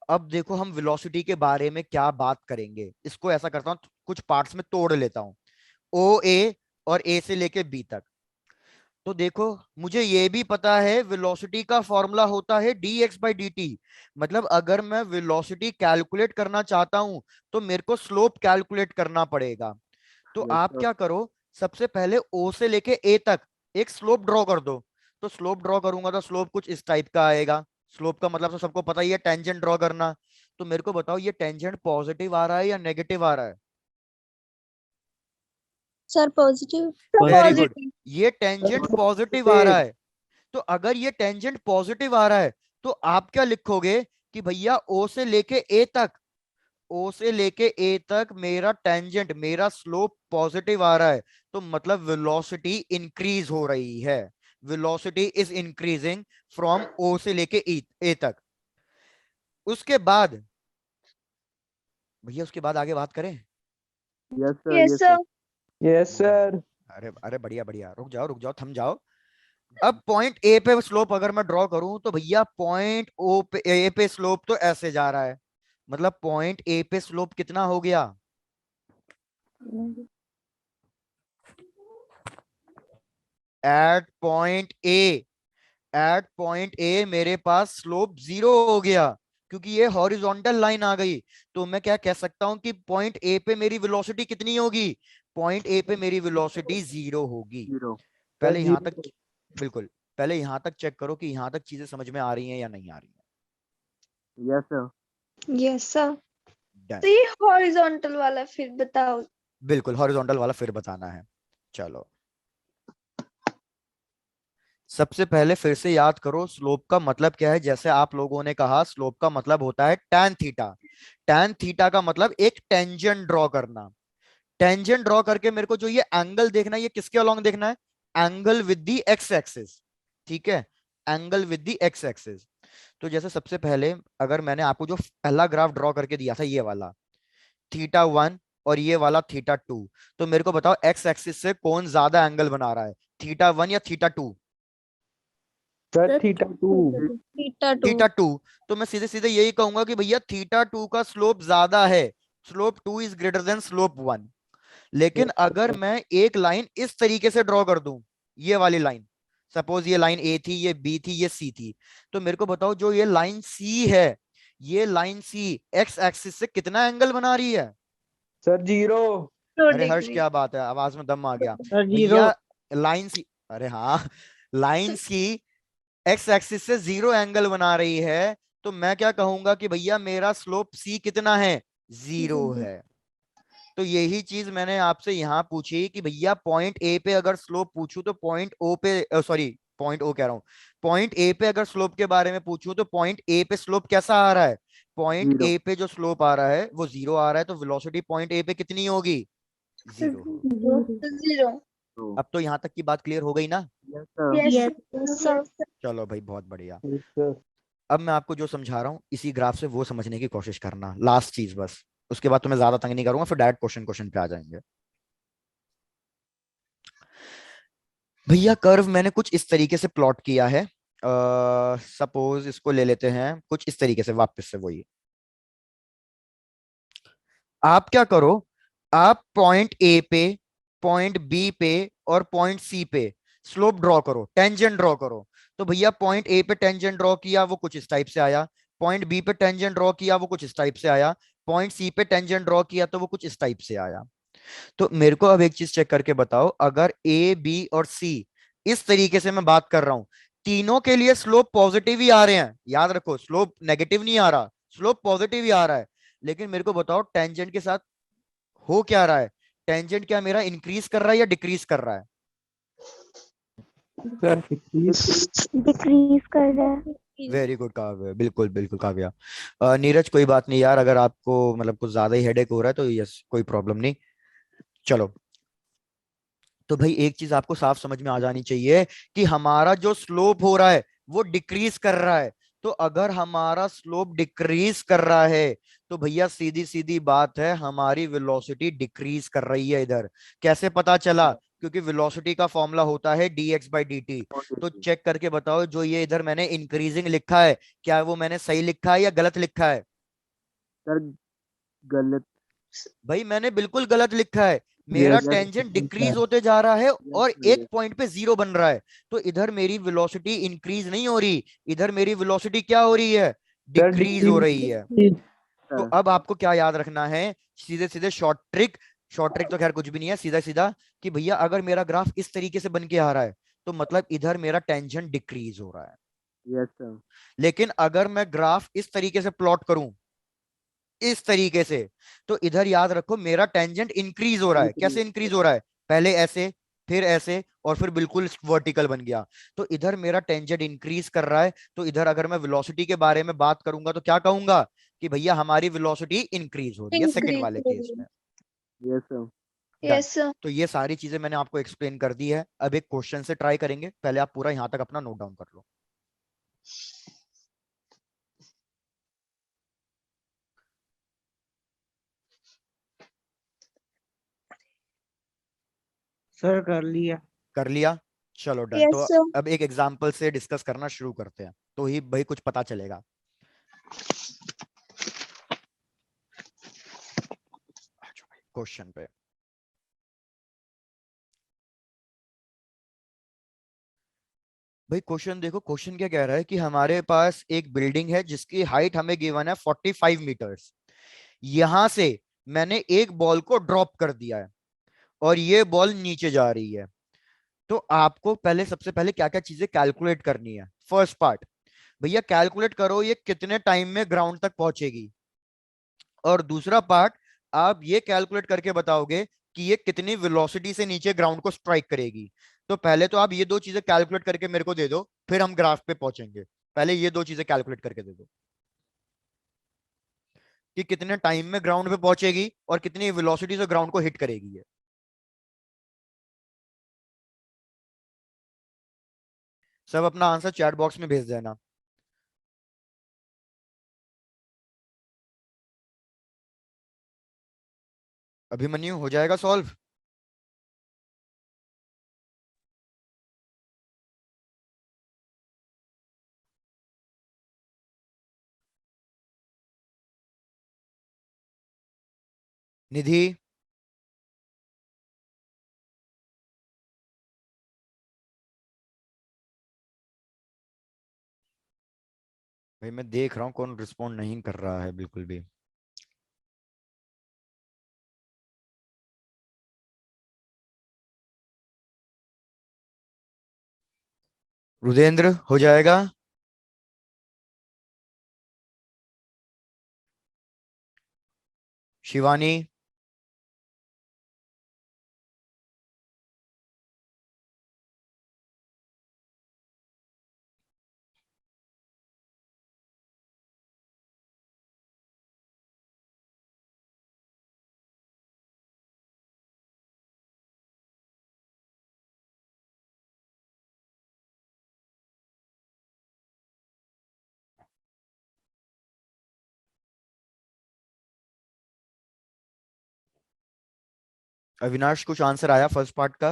अब देखो हम वेलोसिटी के बारे में क्या बात करेंगे, इसको ऐसा करता हूं कुछ पार्ट्स में तोड़ लेता हूं, ओ ए और ए से लेके बी तक। तो देखो मुझे ये भी पता है वेलोसिटी का फॉर्मूला होता है dx/dt। मतलब अगर मैं वेलोसिटी कैलकुलेट करना चाहता हूं तो मेरे को स्लोप कैलकुलेट करना पड़ेगा। तो आप क्या करो, सबसे पहले ओ से लेके ए तक एक स्लोप ड्रॉ कर दो। तो स्लोप ड्रॉ करूंगा तो स्लोप कुछ इस टाइप का आएगा। स्लोप का मतलब तो सबको पता ही है, टेंजेंट ड्रॉ करना। तो मेरे को बताओ ये टेंजेंट पॉजिटिव आ रहा है या नेगेटिव आ रहा है? Sir positive. वेरी गुड, ये टेंजेंट पॉजिटिव आ रहा है। तो अगर ये टेंजेंट पॉजिटिव आ रहा है तो आप क्या लिखोगे कि भैया ओ से लेके ए तक मेरा टेंजेंट, मेरा स्लोप पॉजिटिव आ रहा है, तो मतलब वेलोसिटी इंक्रीज हो रही है। Velocity is increasing from O से लेके ए तक। उसके बाद भैया उसके बाद आगे बात करें। Yes sir. Yes sir. Yes sir. अरे अरे बढ़िया बढ़िया, रुक जाओ, थम जाओ। अब पॉइंट ए पे स्लोप अगर मैं ड्रॉ करूं तो भैया पॉइंट ओ पे ए पे स्लोप तो ऐसे जा रहा है, मतलब पॉइंट ए पे स्लोप कितना हो गया? At point A, at point A मेरे पास स्लोप 0 हो गया, क्योंकि ये हॉरिजॉन्टल लाइन आ गई। तो मैं क्या कह सकता हूं कि पॉइंट ए पे मेरी वेलोसिटी कितनी होगी? पॉइंट ए पे मेरी वेलोसिटी 0 होगी। 0। पहले यहां तक, बिल्कुल, पहले यहां तक चेक करो कि यहां तक चीजें समझ में आ रही हैं या नहीं आ रही हैं। Yes sir. Yes sir. Done. तो ये हॉरिजॉन्टल वाला फिर बताओ। बिल्कुल हॉरिजॉन्टल वाला फिर बताना है। चलो सबसे पहले फिर से याद करो स्लोप का मतलब क्या है। जैसे आप लोगों ने कहा स्लोप का मतलब होता है tan थीटा। tan थीटा का मतलब एक टेंजेंट ड्रॉ करना। टेंजेंट ड्रॉ करके मेरे को जो ये एंगल देखना है, ये किसके अलोंग देखना है? Angle with the x axis. ठीक है, angle with the x axis. तो जैसे सबसे पहले अगर मैंने आपको जो पहला ग्राफ ड्रॉ करके दिया था ये वाला θ1 और ये वाला θ2, तो मेरे को बताओ एक्स एक्सिस से कौन ज्यादा एंगल बना रहा है, θ1 या θ2? Sir theta two. Theta two. θ2। तो मैं सीधे सीधे यही कहूंगा कि भैया θ2 का स्लोप ज्यादा है, slope 2 is greater than slope 1। लेकिन अगर मैं एक लाइन इस तरीके से ड्रॉ कर दूं, ये वाली लाइन, सपोज ये लाइन ए थी, ये बी थी, ये सी थी, तो मेरे को बताओ जो ये लाइन सी है, ये लाइन सी एक्स एक्सिस से कितना एंगल बना रही है? सर 0। अरे हर्ष डिग्री। क्या बात है, आवाज में दम आ गया। सर 0। भैया लाइन सी, अरे हाँ, लाइन सी एक्स एक्सिस से 0 एंगल बना रही है, तो मैं क्या कहूंगा कि भैया मेरा स्लोप सी कितना है? 0 है। तो यही चीज मैंने आपसे यहां पूछी कि भैया पॉइंट ए पे अगर स्लोप पूछूं तो पॉइंट ओ पे, सॉरी पॉइंट ओ कह रहा हूं, पॉइंट ए पे अगर स्लोप के बारे में पूछूं तो पॉइंट ए पे स्लोप कैसा आ रहा है? पॉइंट 0। ए पे जो स्लोप आ रहा है वो 0 आ रहा है, तो वेलोसिटी पॉइंट ए पे कितनी होगी? 0 होगी। जीरो। तो अब तो यहां तक की बात क्लियर हो गई ना? Yes sir. Yes sir. चलो भाई बहुत बढ़िया। सर अब मैं आपको जो समझा रहा हूँ इसी ग्राफ से वो समझने की कोशिश करना, लास्ट चीज बस। उसके बाद तो मैं ज्यादा तंग नहीं करूंगा, फिर डायरेक्ट क्वेश्चन क्वेश्चन पे आ जाएंगे। भैया कर्व मैंने कुछ इस तरीके से प्लॉट किया है। सपोज इसको ले लेते हैं कुछ इस तरीके से, वापस से वही। आप क्या करो, आप पॉइंट ए पे, पॉइंट बी पे और पॉइंट सी पे स्लोप ड्रॉ करो, टेंजेंट ड्रॉ करो। तो भैया पॉइंट ए पे टेंजेंट ड्रॉ किया वो कुछ इस टाइप से आया, पॉइंट बी पे टेंजेंट ड्रॉ किया वो कुछ इस टाइप से आया, पॉइंट सी पे टेंजेंट ड्रॉ किया तो वो कुछ इस टाइप से आया। तो मेरे को अब एक चीज चेक करके बताओ, अगर ए बी और सी इस तरीके से मैं बात कर रहा हूं, तीनों के लिए स्लोप पॉजिटिव ही आ रहे हैं, याद रखो स्लोप नेगेटिव नहीं आ रहा, स्लोप पॉजिटिव ही आ रहा है। लेकिन मेरे को बताओ टेंजेंट के साथ हो क्या रहा है? टेंजेंट क्या मेरा इंक्रीज कर रहा है या डिक्रीज कर रहा है? सर 21। डिक्रीज कर रहा है। वेरी गुड काव्य, बिल्कुल बिल्कुल काव्या। नीरज कोई बात नहीं यार, अगर आपको मतलब कुछ ज्यादा ही हेडेक हो रहा है तो यस कोई प्रॉब्लम नहीं। चलो, तो भाई एक चीज आपको साफ समझ में आ जानी चाहिए कि हमारा जो स्लोप हो रहा है वो डिक्रीज कर रहा है। तो अगर हमारा स्लोप डिक्रीज कर रहा है तो भैया सीधी सीधी बात है हमारी वेलोसिटी डिक्रीज कर रही है इधर। कैसे पता चला? क्योंकि वेलोसिटी का फॉर्मूला होता है dx/dt। तो चेक करके बताओ जो ये इधर मैंने इंक्रीजिंग लिखा है, क्या वो मैंने सही लिखा है या गलत लिखा है? सर गलत। भाई मैंने बिल्कुल गलत लिखा है, मेरा यस टेंजेंट डिक्रीज होते जा रहा है यस और सर। एक पॉइंट पे 0 बन रहा है। तो इधर मेरी वेलोसिटी इंक्रीज नहीं हो रही, इधर मेरी वेलोसिटी क्या हो रही है? सर डिक्रीज हो रही है। तो सर अब आपको क्या याद रखना है? सीधे सीधे शॉर्ट ट्रिक, शॉर्ट ट्रिक तो खैर कुछ भी नहीं है, सीधा सीधा कि भैया अगर मेरा ग्राफ इस तरीके से बन के आ रहा है तो मतलब इधर मेरा टेंजेंट डिक्रीज हो रहा है। Yes sir. लेकिन अगर मैं ग्राफ इस तरीके से प्लॉट करूं, इस तरीके से, तो इधर याद रखो मेरा टेंजेंट इंक्रीज हो रहा है। कैसे इंक्रीज हो रहा है? पहले ऐसे, फिर ऐसे, और फिर बिल्कुल वर्टिकल बन गया। तो इधर मेरा टेंजेंट इंक्रीज कर रहा है। तो इधर अगर मैं वेलोसिटी के बारे में बात करूंगा तो क्या कहूंगा कि भैया हमारी वेलोसिटी इंक्रीज हो रही है सेकंड इंक्रीज वाले हो केस रही में। Yes sir. Done. Yes sir. तो ये सारी चीजें मैंने आपको एक्सप्लेन कर दी है। अब एक क्वेश्चन से ट्राई करेंगे, पहले आप पूरा यहां तक अपना नोट डाउन कर लो। सर कर लिया। कर लिया, चलो डन। Yes, तो sir. अब एक एग्जांपल से डिस्कस करना शुरू करते हैं, तो ही भाई कुछ पता चलेगा। क्वेश्चन पे भाई, क्वेश्चन देखो, क्वेश्चन क्या कह रहा है कि हमारे पास एक बिल्डिंग है जिसकी हाइट हमें गिवन है 45 मीटर्स। यहां से मैंने एक बॉल को ड्रॉप कर दिया है और ये बॉल नीचे जा रही है। तो आपको पहले, सबसे पहले क्या क्या चीजें कैलकुलेट करनी है। फर्स्ट पार्ट, भैया कैलकुलेट करो ये कितने टाइम में ग्राउंड तक पहुंचेगी। और दूसरा पार्ट, आप ये कैलकुलेट करके बताओगे कि ये कितनी वेलोसिटी से नीचे ग्राउंड को स्ट्राइक करेगी। तो पहले तो आप ये दो चीजें कैलकुलेट करके मेरे को दे दो, फिर हम ग्राफ पे पहुंचेंगे। पहले ये दो चीजें कैलकुलेट करके दे दो कि कितने टाइम में ग्राउंड पे पहुंचेगी और कितनी वेलोसिटी से ग्राउंड को हिट करेगी ये। सब अपना आंसर चैट बॉक्स में भेज देना। अभिमन्यु, हो जाएगा सॉल्व? निधि, भाई मैं देख रहा हूँ कौन रिस्पॉन्ड नहीं कर रहा है बिल्कुल भी। रुदेंद्र, हो जाएगा? शिवानी, अविनाश, कुछ आंसर आया फर्स्ट पार्ट का?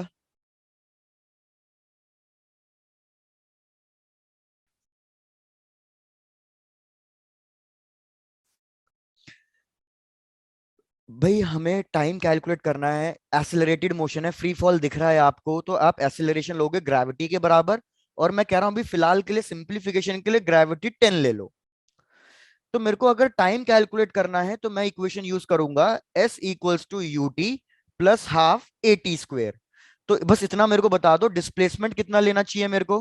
भाई हमें टाइम कैलकुलेट करना है। एक्सेलरेटेड मोशन है, फ्री फॉल दिख रहा है आपको, तो आप एक्सेलरेशन लोगे ग्रेविटी के बराबर। और मैं कह रहा हूं अभी फिलहाल के लिए सिंप्लीफिकेशन के लिए ग्रेविटी 10 ले लो। तो मेरे को अगर टाइम कैलकुलेट करना है तो मैं इक्वेशन यूज करूंगा, S equals to U T plus half A T square. तो बस इतना मेरे को बता दो, डिस्प्लेसमेंट कितना लेना चाहिए मेरे को?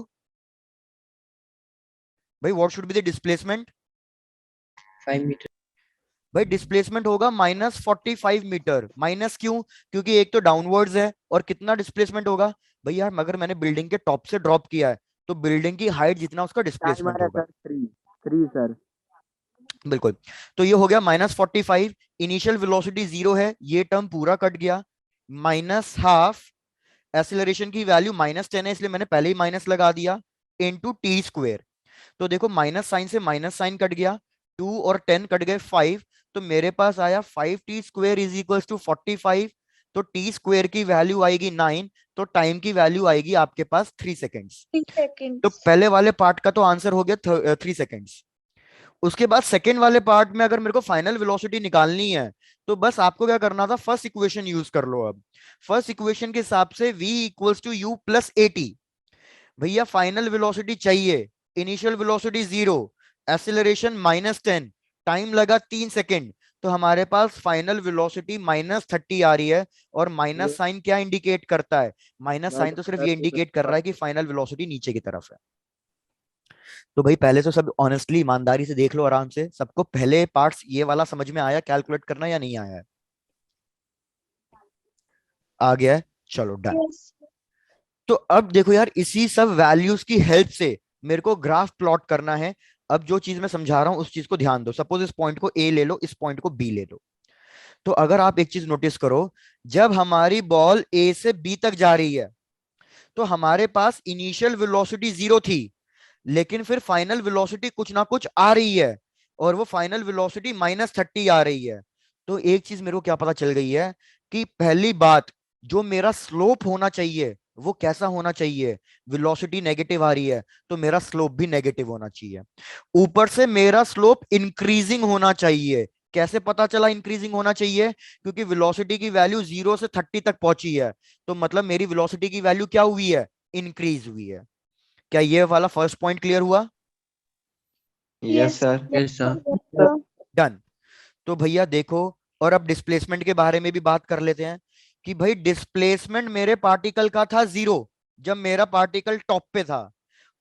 भाई what should be the displacement? 5 metre. भाई डिस्प्लेसमेंट होगा -45 मीटर। माइनस क्यों? क्योंकि एक तो डाउनवर्ड्स है, और कितना डिस्प्लेसमेंट होगा? भैया अगर मैंने बिल्डिंग के टॉप से ड्रॉप किया है तो बिल्डिंग की हाइट जितना उसका टाइम आ डिस्प्लेसमेंट रहा है होगा। Sir, 3 sir. बिल्कुल। तो ये हो गया -45। इनिशियल वेलोसिटी 0 है, ये टर्म पूरा कट गया। माइनस हाफ, एक्सीलरेशन की वैल्यू -10 है इसलिए मैंने पहले ही माइनस लगा दिया, इनटू टी स्क्वेयर। तो देखो माइनस साइन से माइनस साइन कट गया, 2 और 10 कट गए 5। तो मेरे पास आया 5t² इज इक्वल्स टू 45। तो टी स्क्वेयर की वैल्यू आएगी 9। तो टाइम की वैल्यू आएगी आपके पास 3 सेकेंड्स। 3 तो seconds. पहले वाले पार्ट का तो आंसर हो गया 3 सेकेंड्स। उसके बाद सेकेंड वाले पार्ट में अगर मेरे को फाइनल वेलोसिटी निकालनी है तो बस आपको क्या करना था, फर्स्ट इक्वेशन यूज कर लो। अब फर्स्ट इक्वेशन के हिसाब से v equals to U plus A T. भैया फाइनल वेलोसिटी चाहिए, इनिशियल वेलोसिटी 0, एक्सीलरेशन -10, टाइम लगा 3 सेकेंड। तो हमारे पास फाइनल वेलोसिटी -30 आ रही है। और माइनस साइन क्या इंडिकेट करता है? माइनस साइन तो सिर्फ ये इंडिकेट कर रहा है कि फाइनल वेलोसिटी नीचे की तरफ है। तो भाई पहले तो सब ऑनेस्टली ईमानदारी से देख लो आराम से, सबको पहले पार्ट्स ये वाला समझ में आया कैलकुलेट करना या नहीं आया है? आ गया है, चलो डन। Yes. तो अब देखो यार, इसी सब वैल्यूज की हेल्प से मेरे को ग्राफ प्लॉट करना है। अब जो चीज मैं समझा रहा हूं उस चीज को ध्यान दो। सपोज इस पॉइंट को ए ले लो, इस पॉइंट को बी ले लो। तो अगर आप एक चीज नोटिस करो, जब हमारी बॉल ए से बी तक जा रही है तो हमारे पास इनिशियल वेलोसिटी 0 थी, लेकिन फिर फाइनल वेलोसिटी कुछ ना कुछ आ रही है, और वो फाइनल वेलोसिटी -30 आ रही है। तो एक चीज मेरे को क्या पता चल गई है कि पहली बात, जो मेरा स्लोप होना चाहिए वो कैसा होना चाहिए, वेलोसिटी नेगेटिव आ रही है तो मेरा स्लोप भी नेगेटिव होना चाहिए। ऊपर से मेरा स्लोप इंक्रीजिंग होना चाहिए। कैसे पता चला इंक्रीजिंग होना चाहिए, क्योंकि वेलोसिटी की वैल्यू 0 से 30 तक पहुंची है, तो मतलब मेरी वेलोसिटी की वैल्यू क्या हुई है, इंक्रीज हुई है। क्या ये वाला फर्स्ट पॉइंट क्लियर हुआ? Yes, sir. Yes, sir. Done. तो भैया देखो, और अब डिस्प्लेसमेंट के बारे में भी बात कर लेते हैं कि भाई डिस्प्लेसमेंट मेरे पार्टिकल का था 0 जब मेरा पार्टिकल टॉप पे था,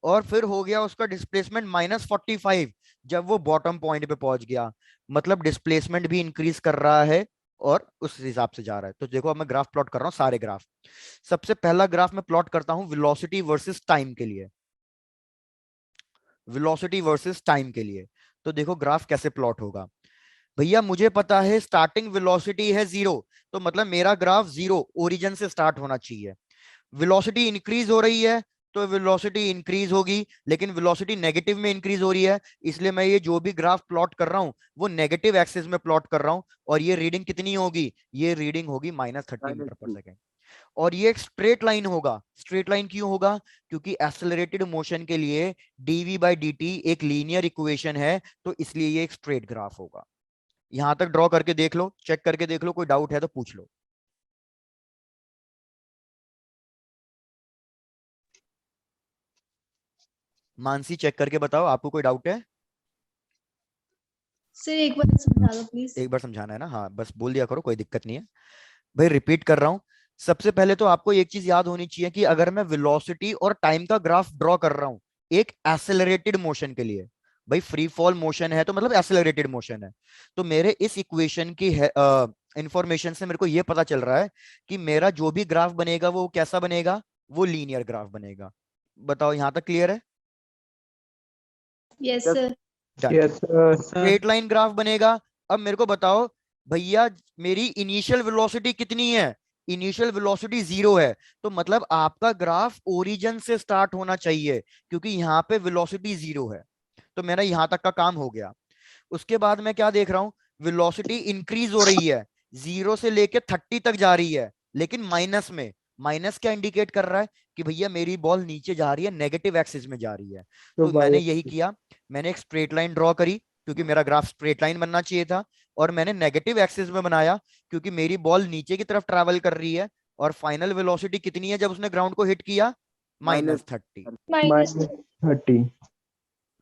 और फिर हो गया उसका डिस्प्लेसमेंट -45 जब वो बॉटम पॉइंट पे पहुंच गया। मतलब डिस्प्लेसमेंट भी इंक्रीज कर रहा है और उस हिसाब से जा रहा है। तो देखो अब मैं ग्राफ प्लॉट कर रहा हूं, सारे ग्राफ। सबसे पहला ग्राफ मैं प्लॉट करता हूं वेलोसिटी वर्सेस टाइम के लिए, वेलोसिटी वर्सेस टाइम के लिए। तो देखो ग्राफ कैसे प्लॉट होगा। भैया मुझे पता है स्टार्टिंग वेलोसिटी है 0, तो मतलब मेरा ग्राफ 0 ओरिजिन से स्टार्ट होना चाहिए। वेलोसिटी इंक्रीज हो रही है तो वेलोसिटी इंक्रीज होगी, लेकिन वेलोसिटी नेगेटिव में इंक्रीज हो रही है, इसलिए मैं ये जो भी ग्राफ प्लॉट कर रहा हूं वो नेगेटिव एक्सिस में प्लॉट कर रहा हूं। और ये रीडिंग कितनी होगी, ये रीडिंग होगी -30 मीटर पर सेकेंड। और ये एक स्ट्रेट लाइन होगा। स्ट्रेट लाइन क्यों होगा, क्योंकि एक्सेलरेटेड मोशन के लिए dv/dt एक लीनियर इक्वेशन है, तो इसलिए ये एक स्ट्रेट ग्राफ होगा। यहां तक ड्रॉ करके देख लो, चेक करके देख लो, कोई डाउट है तो पूछ लो। मानसी चेक करके बताओ, आपको कोई डाउट है? सर एक बार समझा दो प्लीज। एक बार समझाना है ना, हाँ बस बोल दिया करो, कोई दिक्कत नहीं है। भाई रिपीट कर रहा हूं, सबसे पहले तो आपको एक चीज याद होनी चाहिए कि अगर मैं वेलोसिटी और टाइम का ग्राफ ड्रॉ कर रहा हूं एक एक्सेलरेटेड मोशन के लिए, भाई फ्री फॉल मोशन है तो मतलब एक्सेलरेटेड मोशन है, तो मेरे इस इक्वेशन की इंफॉर्मेशन से मेरे को यह पता चल रहा है कि मेरा जो भी ग्राफ बनेगा वो कैसा बनेगा, वो लीनियर ग्राफ बनेगा। बताओ यहां तक क्लियर है? Yes sir. Done. Yes, sir. Straight line graph बनेगा। अब मेरे को बताओ भैया, मेरी इनिशियल वेलोसिटी कितनी है, इनिशियल वेलोसिटी 0 है, तो मतलब आपका ग्राफ ओरिजिन से स्टार्ट होना चाहिए, क्योंकि यहाँ पे वेलोसिटी 0 है। तो मेरा यहां तक का काम हो गया। उसके बाद मैं क्या देख रहा हूं, वेलोसिटी इंक्रीज हो रही है, 0 से लेके 30 तक जा रही है, लेकिन माइनस में। माइनस क्या इंडिकेट कर रहा है कि भैया मेरी बॉल नीचे जा रही है, नेगेटिव एक्सिस में जा रही है। तो मैंने यही किया, मैंने एक स्ट्रेट लाइन ड्रॉ करी क्योंकि मेरा ग्राफ स्ट्रेट लाइन बनना चाहिए था, और मैंने नेगेटिव एक्सिस में बनाया क्योंकि मेरी बॉल नीचे की तरफ ट्रैवल कर रही है, और फाइनल वेलोसिटी कितनी है जब उसने ग्राउंड को हिट किया, -30। -30.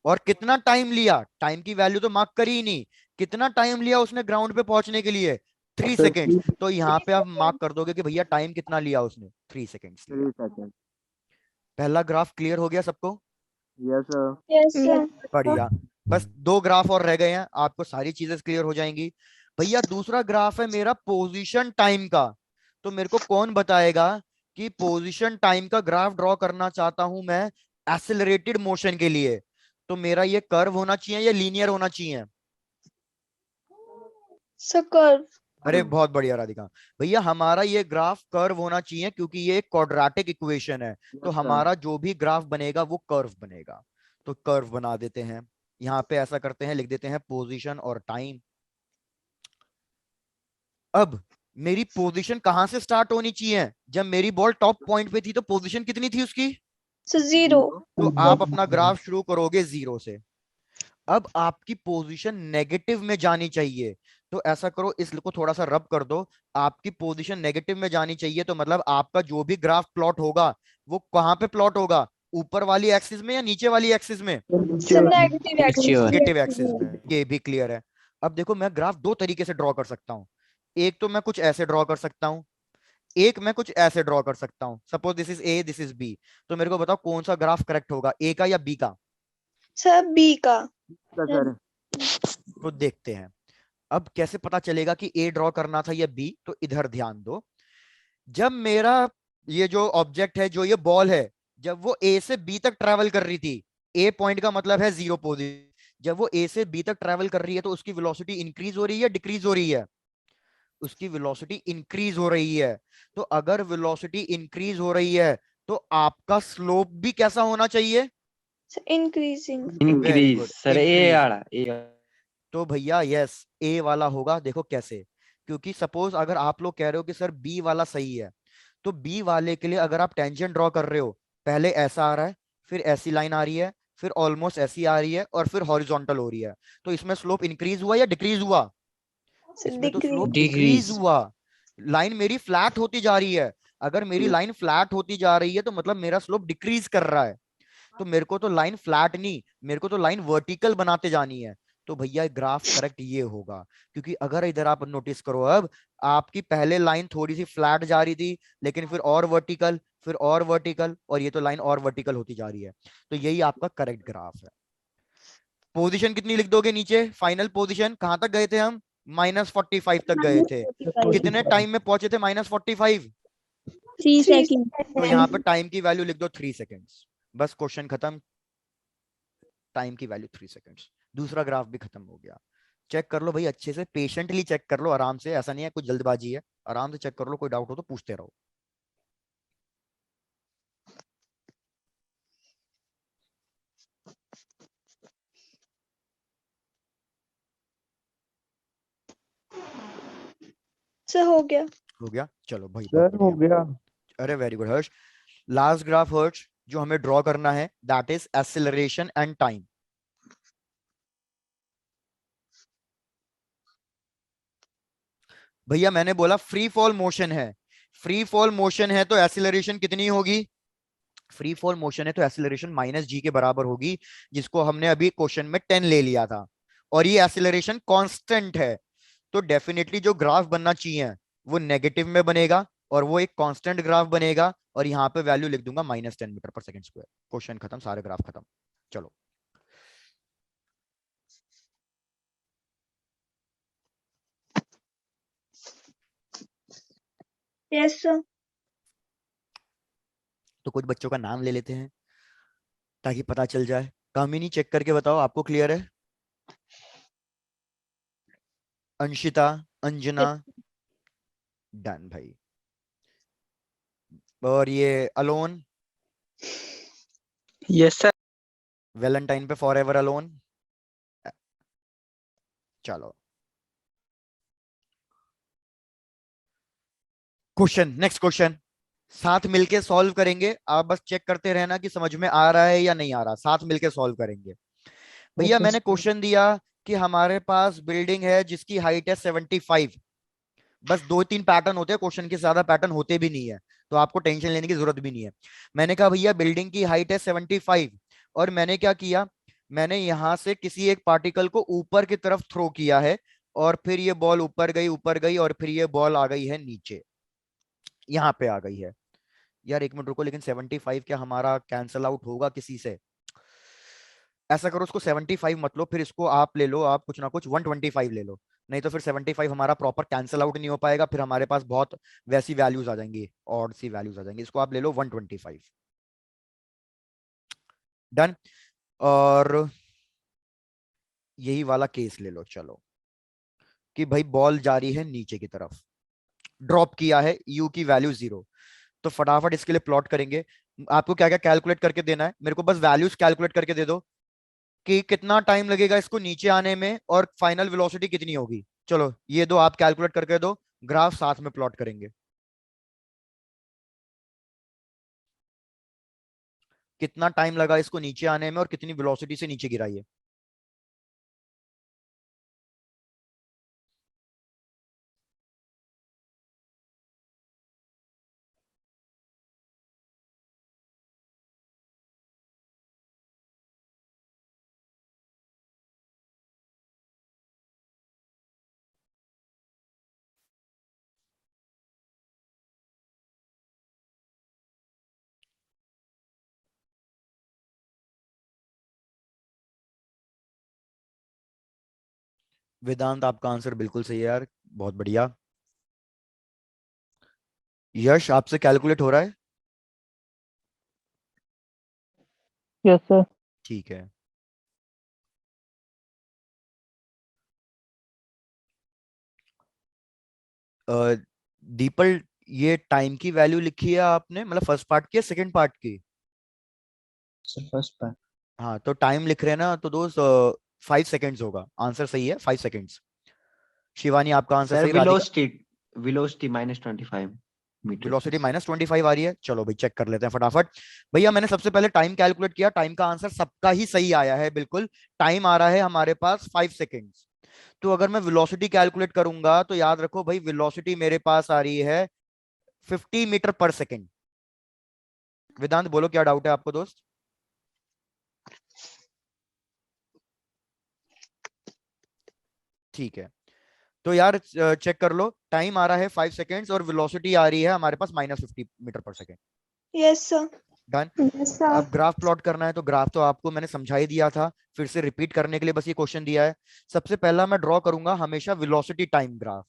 और कितना टाइम लिया, टाइम की वैल्यू तो मार्क करी ही नहीं, कितना टाइम लिया उसने ग्राउंड पे पहुंचने के लिए, 3 सेकेंड्स। तो यहाँ पे आप मार्क कर दोगे कि भैया टाइम कितना लिया उसने, 3 सेकेंड्स लिया। 3 seconds. पहला ग्राफ क्लियर हो गया सबको? Yes, sir. Yes sir. बढ़िया। बस 2 ग्राफ और रह गए हैं, आपको सारी चीजें क्लियर हो जाएंगी। भैया दूसरा ग्राफ है मेरा पोजीशन टाइम का। तो मेरे को कौन बताएगा कि पोजीशन टाइम का ग्राफ ड्रॉ करना चाहता हूं मैं एक्सेलरेटेड मोशन के लिए, तो मेरा ये कर्व होना चाहिए या लीनियर होना चाहिए? Sir curve. अरे बहुत बढ़िया राधिका। भैया हमारा ये ग्राफ कर्व होना चाहिए क्योंकि ये एक क्वाड्रेटिक इक्वेशन है, तो Yes, sir. हमारा जो भी ग्राफ बनेगा वो कर्व बनेगा। तो कर्व बना देते हैं, यहाँ पे ऐसा करते हैं, लिख देते हैं पोजीशन और टाइम। अब मेरी पोजीशन कहां से स्टार्ट होनी चाहिए, जब मेरी बॉल टॉप पॉइंट पे थी तो पोजीशन कितनी थी उसकी, सर 0। तो आप अपना ग्राफ शुरू करोगे 0 से। अब आपकी पोजीशन नेगेटिव में जानी चाहिए, तो ऐसा करो, इसको थोड़ा सा रब कर दो, आपकी पोजीशन नेगेटिव में जानी चाहिए, तो मतलब आपका जो भी ग्राफ प्लॉट होगा वो कहां पे प्लॉट होगा, ऊपर वाली एक्सिस में या नीचे वाली एक्सिस में? Sir negative axis. Negative axis में। ये भी क्लियर है। अब देखो मैं ग्राफ 2 तरीके से ड्रॉ कर सकता हूं, एक तो मैं कुछ ऐसे ड्रॉ कर सकता हूं, एक मैं कुछ ऐसे ड्रॉ कर सकता हूं। Suppose this is A, this is B, तो मेरे को बताओ कौन सा ग्राफ करेक्ट होगा, ए का या बी का? सर बी का। Yes, sir. तो देखते हैं अब कैसे पता चलेगा कि ए ड्रॉ करना था या बी। तो इधर ध्यान दो, जब मेरा ये जो ऑब्जेक्ट है, जो ये बॉल है, जब वो ए से बी तक ट्रेवल कर रही थी, ए पॉइंट का मतलब है 0 पोजीशन, जब वो ए से बी तक ट्रेवल कर रही है तो उसकी वेलोसिटी इंक्रीज हो रही है, डिक्रीज हो रही है? उसकी वेलोसिटी इंक्रीज हो रही है। तो अगर वेलोसिटी इंक्रीज हो रही है तो आपका स्लोप भी कैसा होना चाहिए? Sir increasing. Very Increase. Good, Sir, A increase. आड़ा. A. तो भैया यस, ए वाला होगा। देखो कैसे, क्योंकि सपोज अगर आप लोग कह रहे हो कि सर बी वाला सही है, तो बी वाले के लिए अगर आप टेंजेंट ड्रॉ कर रहे हो, पहले ऐसा आ रहा है, फिर ऐसी लाइन आ रही है, फिर ऑलमोस्ट ऐसी आ रही है, और फिर हॉरिजॉन्टल हो रही है, तो इसमें स्लोप इंक्रीज हुआ या डिक्रीज हुआ? सर इसमें तो स्लोप डिक्रीज। Decrease Decrease. हुआ। लाइन मेरी फ्लैट होती जा रही है। अगर मेरी लाइन फ्लैट होती जा रही है तो मतलब मेरा स्लोप डिक्रीज कर रहा है। तो मेरे को तो लाइन फ्लैट नहीं, मेरे को तो लाइन वर्टिकल बनाते जानी है। तो भैया ग्राफ करेक्ट ये होगा, क्योंकि अगर इधर आप नोटिस करो, अब आपकी पहले लाइन थोड़ी सी फ्लैट जा रही थी, लेकिन फिर और वर्टिकल, फिर और वर्टिकल, और ये तो लाइन और वर्टिकल होती जा रही है। तो यही आपका करेक्ट ग्राफ है। पोजीशन कितनी लिख दोगे नीचे? फाइनल पोजीशन कहां तक गए थे हम? -45 तक गए थे। कितने टाइम में पहुंचे थे -45? 3 सेकंड। तो यहाँ पे टाइम की वैल्यू लिख दो 3 सेकेंड्स। बस क्वेश्चन खत्म। टाइम की वैल्यू 3 सेकेंड्स। दूसरा ग्राफ भी खत्म हो गया। चेक कर लो भाई अच्छे से, पेशेंटली चेक कर लो, आराम से, ऐसा नहीं है कुछ जल्दबाजी है, आराम से चेक कर लो, कोई डाउट हो तो पूछते रहो। सर हो गया। हो गया, चलो भाई सर बहुत हो बढ़िया। गया। अरे वेरी गुड हर्ष। लास्ट ग्राफ हर्ष जो हमें ड्रॉ करना है, that is acceleration and time. भैया मैंने बोला फ्री फॉल मोशन है, फ्री फॉल मोशन है तो एक्सीलरेशन कितनी होगी? फ्री फॉल मोशन है तो एक्सीलरेशन -g के बराबर होगी, जिसको हमने अभी क्वेश्चन में 10 ले लिया था, और ये एक्सीलरेशन कांस्टेंट है। तो डेफिनेटली जो ग्राफ बनना चाहिए वो नेगेटिव में बनेगा, और वो एक कांस्टेंट ग्राफ बनेगा, और यहाँ पे वैल्यू लिख दूंगा -10 मीटर पर सेकंड स्क्वायर। क्वेश्चन खत्म, सारे ग्राफ खत्म। चलो यस सर। तो कुछ बच्चों का नाम ले लेते हैं ताकि पता चल जाए। कामिनी चेक करके बताओ आपको क्लियर है? अंशिता, अंजना, डन भाई। और ये अलोन, यस सर। वैलेंटाइन पे फॉर एवर अलोन। चलो क्वेश्चन, नेक्स्ट क्वेश्चन साथ मिलके सॉल्व करेंगे। आप बस चेक करते रहना कि समझ में आ रहा है या नहीं आ रहा, साथ मिलके सॉल्व करेंगे। भैया ओके मैंने क्वेश्चन दिया कि हमारे पास बिल्डिंग है जिसकी हाइट है 75। बस 2-3 पैटर्न होते हैं क्वेश्चन के, ज्यादा पैटर्न होते भी नहीं है, तो आपको टेंशन लेने की जरूरत भी नहीं है। मैंने कहा भैया बिल्डिंग की हाइट है 75, और मैंने क्या किया, मैंने यहां से किसी एक पार्टिकल को ऊपर की तरफ थ्रो किया है, और फिर ये बॉल ऊपर गई, और फिर ये बॉल आ गई है नीचे, यहाँ पे आ गई है। यार एक मिनट रुको, लेकिन 75 क्या हमारा कैंसल आउट होगा किसी से? ऐसा करो, उसको 75 मत लो, फिर इसको आप ले लो, आप कुछ ना कुछ 125 ले लो, नहीं तो फिर 75 हमारा प्रॉपर कैंसल आउट नहीं हो पाएगा, फिर हमारे पास बहुत वैसी वैल्यूज आ जाएंगी, ऑड सी वैल्यूज आ जाएंगी। इसको आप ले लो 125। डन। और यही वाला केस ले लो, चलो, कि भाई बॉल जा रही है नीचे की तरफ, ड्रॉप किया है, यू की वैल्यू 0। तो फटाफट इसके लिए प्लॉट करेंगे। आपको क्या क्या कैलकुलेट करके देना है, मेरे को बस वैल्यूज कैलकुलेट करके दे दो कि कितना टाइम लगेगा इसको नीचे आने में, और फाइनल वेलोसिटी कितनी होगी। चलो ये दो आप कैलकुलेट करके दो, ग्राफ साथ में प्लॉट करेंगे। कितना टाइम लगा इसको नीचे आने में, और कितनी वेलोसिटी से नीचे गिराई है। वेदांत आपका आंसर बिल्कुल सही है यार, बहुत बढ़िया। यश आपसे कैलकुलेट हो रहा है? Yes sir. ठीक है। दीपल, ये टाइम की वैल्यू लिखी है आपने, मतलब फर्स्ट पार्ट की या सेकंड पार्ट की? Sir first part. हाँ तो टाइम लिख रहे हैं ना, तो दोस्त 5 सेकेंड्स होगा, आंसर सही है 5 सेकेंड्स। शिवानी आपका आंसर सर सही, राधिका वेलोसिटी, वेलोसिटी -25। वेलोसिटी -25 आ रही है। चलो भाई चेक कर लेते हैं फटाफट। भैया मैंने सबसे पहले टाइम कैलकुलेट किया, टाइम का आंसर सबका ही सही आया है बिल्कुल। टाइम आ रहा है हमारे पास 5 सेकेंड्स। तो अगर मैं वेलोसिटी कैलकुलेट करूंगा तो याद रखो भाई वेलोसिटी मेरे पास आ रही है 50 मीटर पर सेकेंड। वेदांत बोलो क्या डाउट है आपको दोस्त? ठीक है, तो यार चेक कर लो, टाइम आ रहा है 5 सेकेंड्स और वेलोसिटी आ रही है हमारे पास -50 मीटर पर second. Yes sir. Done. Yes sir. अब ग्राफ प्लॉट करना है, तो ग्राफ तो आपको मैंने समझा ही दिया था, फिर से रिपीट करने के लिए बस ये क्वेश्चन दिया है। सबसे पहला मैं ड्रॉ करूंगा हमेशा वेलोसिटी टाइम ग्राफ।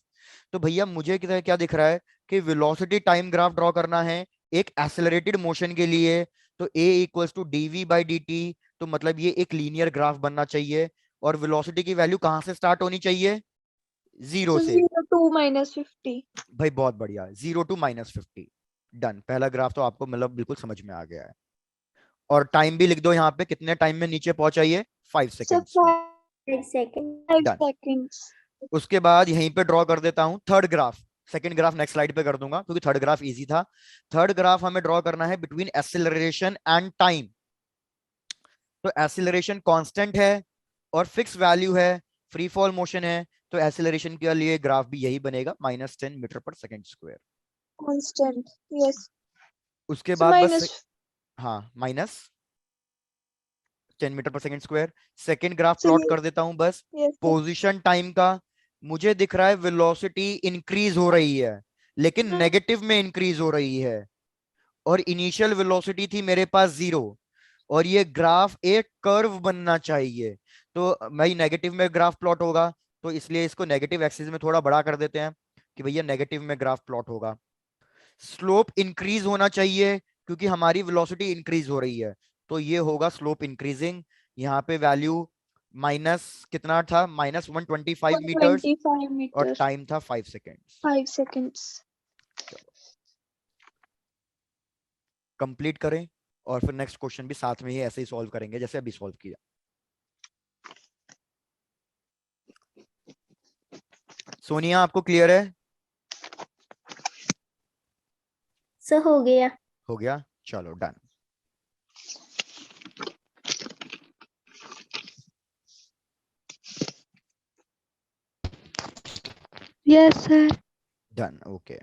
तो भैया मुझे क्या दिख रहा है कि वेलोसिटी टाइम ग्राफ ड्रॉ करना है एक एक्सेलरेटेड मोशन के लिए। तो a इक्वल्स टू dv/dt, तो मतलब ये एक लीनियर ग्राफ बनना चाहिए। और वेलोसिटी की वैल्यू कहां से स्टार्ट होनी चाहिए? 0 से। 0 to -50। भाई बहुत बढ़िया, 0 to -50। डन, पहला ग्राफ तो आपको मतलब बिल्कुल समझ में आ गया है। और टाइम भी लिख दो यहाँ पे, कितने टाइम में नीचे पहुंचाइए? 5 सर सेकेंड्स में। 5 सेकंड। डन। 5 सेकंड्स। उसके बाद यहीं पे ड्रॉ कर देता हूं third graph. Second graph next slide पे कर दूंगा क्योंकि थर्ड ग्राफ इजी था। थर्ड ग्राफ हमें ड्रॉ करना है बिटवीन एक्सेलरेशन एंड टाइम। तो एक्सेलरेशन कांस्टेंट है और फिक्स वैल्यू है, फ्री फॉल मोशन है, तो एक्सेलरेशन के लिए ग्राफ भी यही बनेगा -10 मीटर पर सेकंड स्क्वायर। कांस्टेंट। यस। उसके सो बाद बस माइनस। हाँ -10 मीटर पर second square. Second graph so plot कर देता हूं बस यस सर। पोजीशन टाइम का। मुझे दिख रहा है वेलोसिटी इंक्रीज हो रही है, लेकिन नेगेटिव में इंक्रीज हो रही है। और इनिशियल वेलोसिटी थी मेरे पास 0। और ये ग्राफ एक कर्व बनना चाहिए, तो भाई नेगेटिव में ग्राफ प्लॉट होगा। तो इसलिए इसको नेगेटिव एक्सिस में थोड़ा बड़ा कर देते हैं कि भैया नेगेटिव में ग्राफ प्लॉट होगा। स्लोप इंक्रीज होना चाहिए क्योंकि हमारी वेलोसिटी इंक्रीज हो रही है, तो ये होगा स्लोप इंक्रीजिंग। यहाँ पे वैल्यू माइनस कितना था? -125 मीटर्स। 125 और मीटर। टाइम था 5 सेकेंड्स। 5 सेकंड्स। कंप्लीट करें और फिर नेक्स्ट क्वेश्चन भी साथ में ही ऐसे ही सॉल्व करेंगे जैसे अभी सॉल्व किया। सोनिया आपको क्लियर है? सर हो गया। हो गया, चलो done. Yes sir. Done, okay.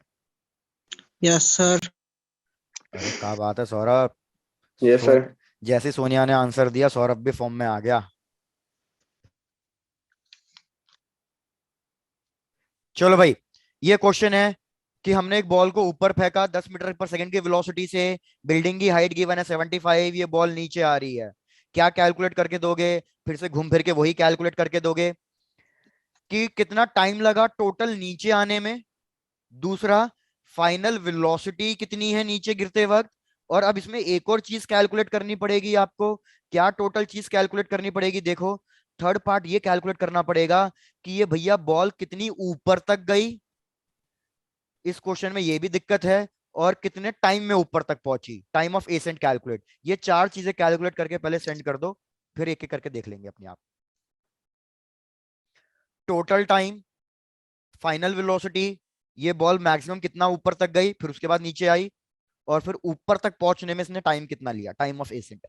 Yes, sir. अरे क्या बात है सौरभ। यस सोन सर। जैसे सोनिया ने आंसर दिया सौरभ भी फॉर्म में आ गया। चलो भाई, ये क्वेश्चन है कि हमने एक बॉल को ऊपर फेंका 10 मीटर पर सेकंड की वेलोसिटी से। बिल्डिंग की हाइट गिवन है 75, ये बॉल नीचे आ रही है। क्या कैलकुलेट करके दोगे? फिर से घूम फिर के वही कैलकुलेट करके दोगे कि कितना टाइम लगा टोटल नीचे आने में। दूसरा, फाइनल वेलोसिटी कितनी है नीचे गिरते वक्त। और अब इसमें एक और चीज कैलकुलेट करनी पड़ेगी आपको। क्या टोटल चीज कैलकुलेट करनी पड़ेगी? देखो, थर्ड पार्ट ये कैलकुलेट करना पड़ेगा कि ये भैया बॉल कितनी ऊपर तक गई, इस क्वेश्चन में ये भी दिक्कत है। और कितने टाइम में ऊपर तक पहुंची, टाइम ऑफ एसेंट कैलकुलेट। ये चार चीजें कैलकुलेट करके पहले सेंड कर दो, फिर एक एक करके देख लेंगे अपने आप। टोटल टाइम, फाइनल वेलोसिटी, ये बॉल मैक्सिमम कितना ऊपर तक गई, फिर उसके बाद नीचे आई, और फिर ऊपर तक पहुंचने में इसने टाइम कितना लिया, टाइम ऑफ एसेंट।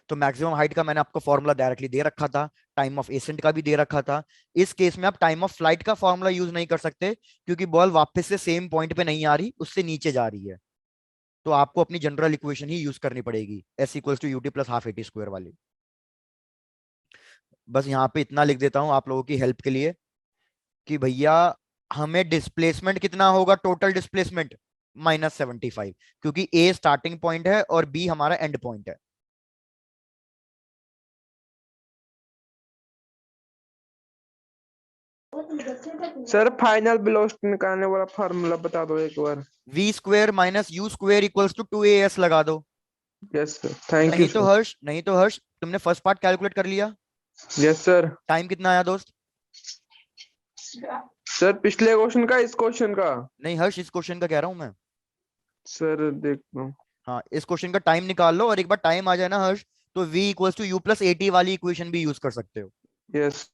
तो मैक्सिमम हाइट का मैंने आपको फॉर्मूला डायरेक्टली दे रखा था, टाइम ऑफ एसेंट का भी दे रखा था। इस केस में आप टाइम ऑफ फ्लाइट का फॉर्मूला यूज नहीं कर सकते क्योंकि बॉल वापस से सेम पॉइंट पे नहीं आ रही, उससे नीचे जा रही है। तो आपको अपनी जनरल इक्वेशन ही यूज करनी पड़ेगी, S equals to U T plus half A T square वाली। बस यहाँ पे इतना लिख देता हूं आप लोगों की हेल्प के लिए कि भैया हमें डिस्प्लेसमेंट कितना होगा, टोटल डिस्प्लेसमेंट -75, क्योंकि ए स्टार्टिंग पॉइंट है और बी हमारा एंड पॉइंट है। सर फाइनल वेलोसिटी निकालने वाला फार्मूला बता दो एक बार। V square minus U square equals to 2as लगा दो। यस सर, थैंक यू नहीं तो सर। हर्ष, नहीं तो हर्ष, तुमने फर्स्ट पार्ट कैलकुलेट कर लिया? Yes sir. टाइम कितना आया दोस्त? सर पिछले क्वेश्चन का, इस क्वेश्चन का? नहीं हर्ष, इस क्वेश्चन का कह रहा हूं मैं। सर देख लो। हाँ, इस क्वेश्चन का टाइम निकाल लो, और एक बार टाइम आ जाए ना हर्ष, तो v equals to U plus A T वाली इक्वेशन भी यूज कर सकते हो। यस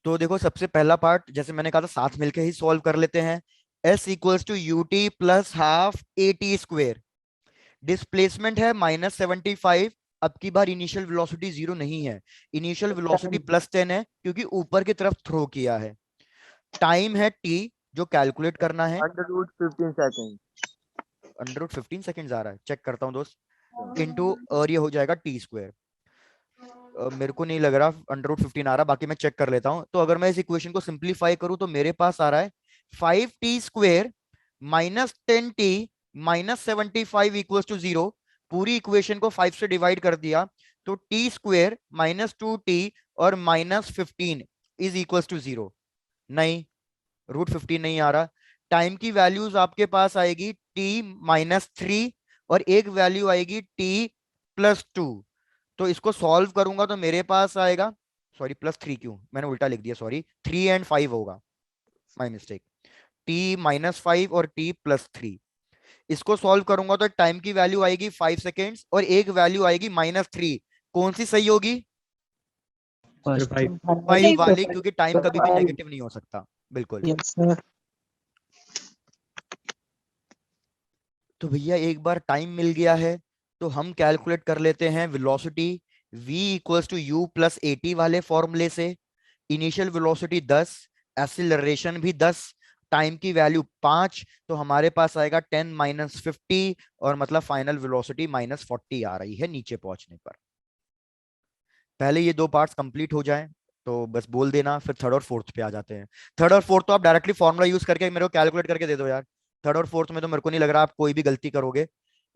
तो देखो सबसे पहला पार्ट जैसे मैंने कहा था साथ मिलके ही सॉल्व कर लेते हैं। S equals to U T plus half AT square, displacement है -75। अब की बार इनिशियल वेलोसिटी 0 नहीं है, इनिशियल वेलोसिटी +10 है क्योंकि ऊपर की तरफ थ्रो किया है। टाइम है t जो कैलकुलेट करना है, √15 सेकंड। √15 सेकंड्स आ रहा है, चेक करता हूं दोस्त, इनटू और ये हो जाएगा t स्क्वायर। मेरे को नहीं लग रहा √15 आ रहा, बाकी मैं चेक कर लेता हूं। तो अगर मैं इस इक्वेशन को सिंप्लीफाई करूं तो मेरे पास आ रहा है 5t square -10t -75 equals to 0। पूरी इक्वेशन को 5 से डिवाइड कर दिया तो t स्क्वेयर -2t और -15 इज इक्वल्स टू 0। नहीं, √15 नहीं आ रहा। टाइम की वैल्यूज आपके पास आएगी t -3 और एक वैल्यू आएगी t +2। तो इसको सॉल्व करूंगा तो मेरे पास आएगा, सॉरी +3 क्यों, मैंने उल्टा लिख दिया, सॉरी 3 एंड 5 होगा, माय मिस्टेक। t -5 और t +3, इसको सॉल्व करूंगा तो टाइम की वैल्यू आएगी 5 सेकेंड्स और एक वैल्यू आएगी -3। कौन सी सही होगी? First. 5 वाली, क्योंकि टाइम कभी भी नेगेटिव नहीं हो सकता। बिल्कुल। Yes, sir. तो भैया एक बार टाइम मिल गया है तो हम कैलकुलेट कर लेते हैं velocity v equals to u plus AT वाले फॉर्मूले से। इनिशियल वेलोसिटी 10, एक्सीलरेशन भी 10, टाइम की वैल्यू 5, तो हमारे पास आएगा 10 - 50 और मतलब फाइनल वेलोसिटी -40 आ रही है नीचे पहुंचने पर। पहले ये दो पार्ट्स कंप्लीट हो जाएं तो बस बोल देना, फिर थर्ड और फोर्थ पे आ जाते हैं। थर्ड और फोर्थ तो आप डायरेक्टली फॉर्मूला यूज करके मेरे को कैलकुलेट करके दे दो यार। थर्ड और फोर्थ में तो मेरे को नहीं लग रहा आप कोई भी गलती करोगे।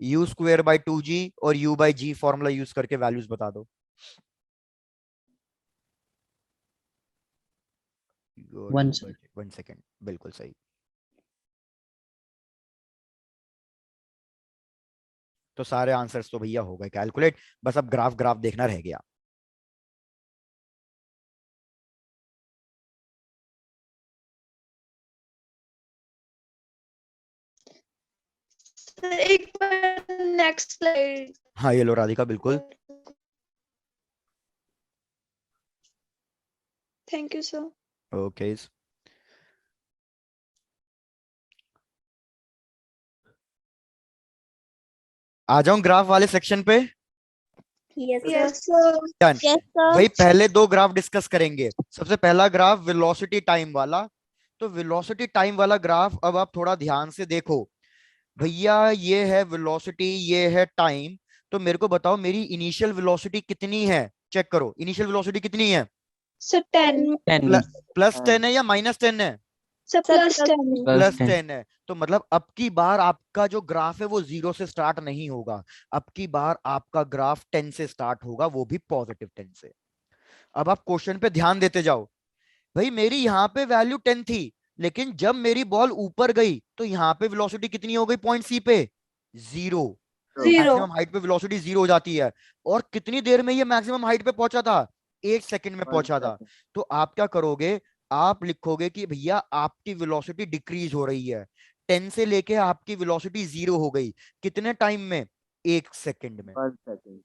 u²/2g और u/g फॉर्मूला यूज करके वैल्यूज बता दो। 1 second. 1 सेकेंड, बिल्कुल सही। तो सारे आंसर्स तो भैया हो गए कैलकुलेट, बस अब ग्राफ ग्राफ देखना रह गया। एक बार नेक्स्ट स्लाइड। हाँ ये लो राधिका, बिल्कुल। Thank you sir. ओके, आ जाऊं ग्राफ वाले सेक्शन पे। Yes sir. Done. Yes sir. भाई पहले दो ग्राफ डिस्कस करेंगे। सबसे पहला ग्राफ वेलोसिटी टाइम वाला। तो वेलोसिटी टाइम वाला ग्राफ अब आप थोड़ा ध्यान से देखो भैया, ये है वेलोसिटी, ये है टाइम। तो मेरे को बताओ मेरी इनिशियल वेलोसिटी कितनी है, चेक करो इनिशियल वेलोसिटी कितनी है। सर 10। 10. +10 है या -10 है? सर +10। +10 है। तो मतलब अब की बार आपका जो ग्राफ है वो 0 से स्टार्ट नहीं होगा, अब की बार आपका ग्राफ 10 से स्टार्ट होगा, वो भी पॉजिटिव 10 से। अब आप क्वेश्चन पे ध्यान देते जाओ। भाई मेरी यहाँ पे वैल्यू 10 थी, लेकिन जब मेरी बॉल ऊपर गई तो यहाँ पे वेलोसिटी कितनी हो गई पॉइंट सी पे? 0। मैक्सिमम हाइट पे वेलोसिटी 0 हो जाती है। और कितनी देर में ये मैक्सिमम हाइट पे पहुंचा था? 1 सेकंड में पहुंचा था। तो आप क्या करोगे, आप लिखोगे कि भैया आपकी वेलोसिटी डिक्रीज हो रही है, 10 से लेके आपकी वेलोसिटी 0 हो गई। कितने टाइम में? 1 सेकंड में। 1 सेकंड।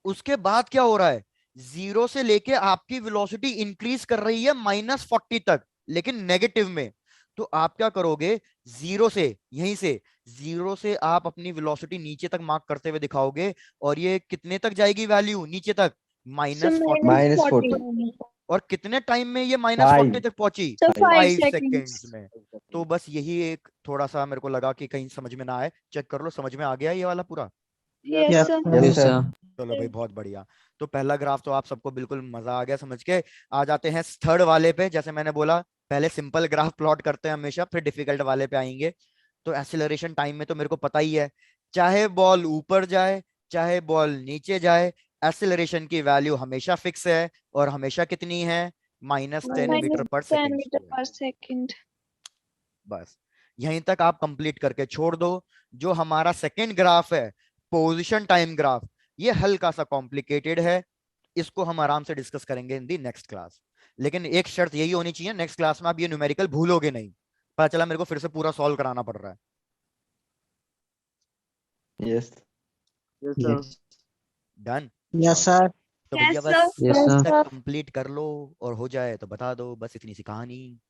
उसके बाद क्या हो रहा है, 0 से लेके आपकी वेलोसिटी इंक्रीज कर रही है -40 तक, लेकिन नेगेटिव में। तो आप क्या करोगे, 0 से, यहीं से 0 से आप अपनी वेलोसिटी नीचे तक मार्क करते हुए दिखाओगे। और ये कितने तक जाएगी वैल्यू नीचे तक? -40। और कितने टाइम में ये -40 तक पहुंची? 5 सेकेंड्स में। तो बस यही एक थोड़ा सा मेरे को लगा कि कहीं समझ में ना आए, चेक कर लो समझ में आ गया ये वाला पूरा। Yes sir. Yes, sir. चलो भाई बहुत बढ़िया। तो पहला ग्राफ तो आप सबको बिल्कुल मजा आ गया समझ के। आ जाते हैं थर्ड वाले पे। जैसे मैंने बोला पहले सिंपल ग्राफ प्लॉट करते हैं हमेशा, फिर डिफिकल्ट वाले पे आएंगे। तो एक्सीलरेशन टाइम में तो मेरे को पता ही है, चाहे बॉल ऊपर जाए चाहे बॉल नीचे जाए, एक्सीलरेशन की वैल्यू हमेशा फिक्स है। और हमेशा कितनी है? -10 मीटर पर सेकेंड। बस यहीं तक आप कंप्लीट करके छोड़ दो। जो हमारा सेकंड ग्राफ है, पोजीशन टाइम ग्राफ, ये हल्का सा कॉम्प्लिकेटेड है, इसको हम आराम से डिस्कस करेंगे इन दी नेक्स्ट क्लास। लेकिन एक शर्त यही होनी चाहिए, नेक्स्ट क्लास में आप ये न्यूमेरिकल भूलोगे नहीं। पता चला मेरे को फिर से पूरा सॉल्व कराना पड़ रहा है। Yes. Yes. Done. Yes, sir. तो भैया Yes, बस Yes, sir. तक कंप्लीट कर लो और हो जाए तो बता दो, बस इतनी सी कहानी।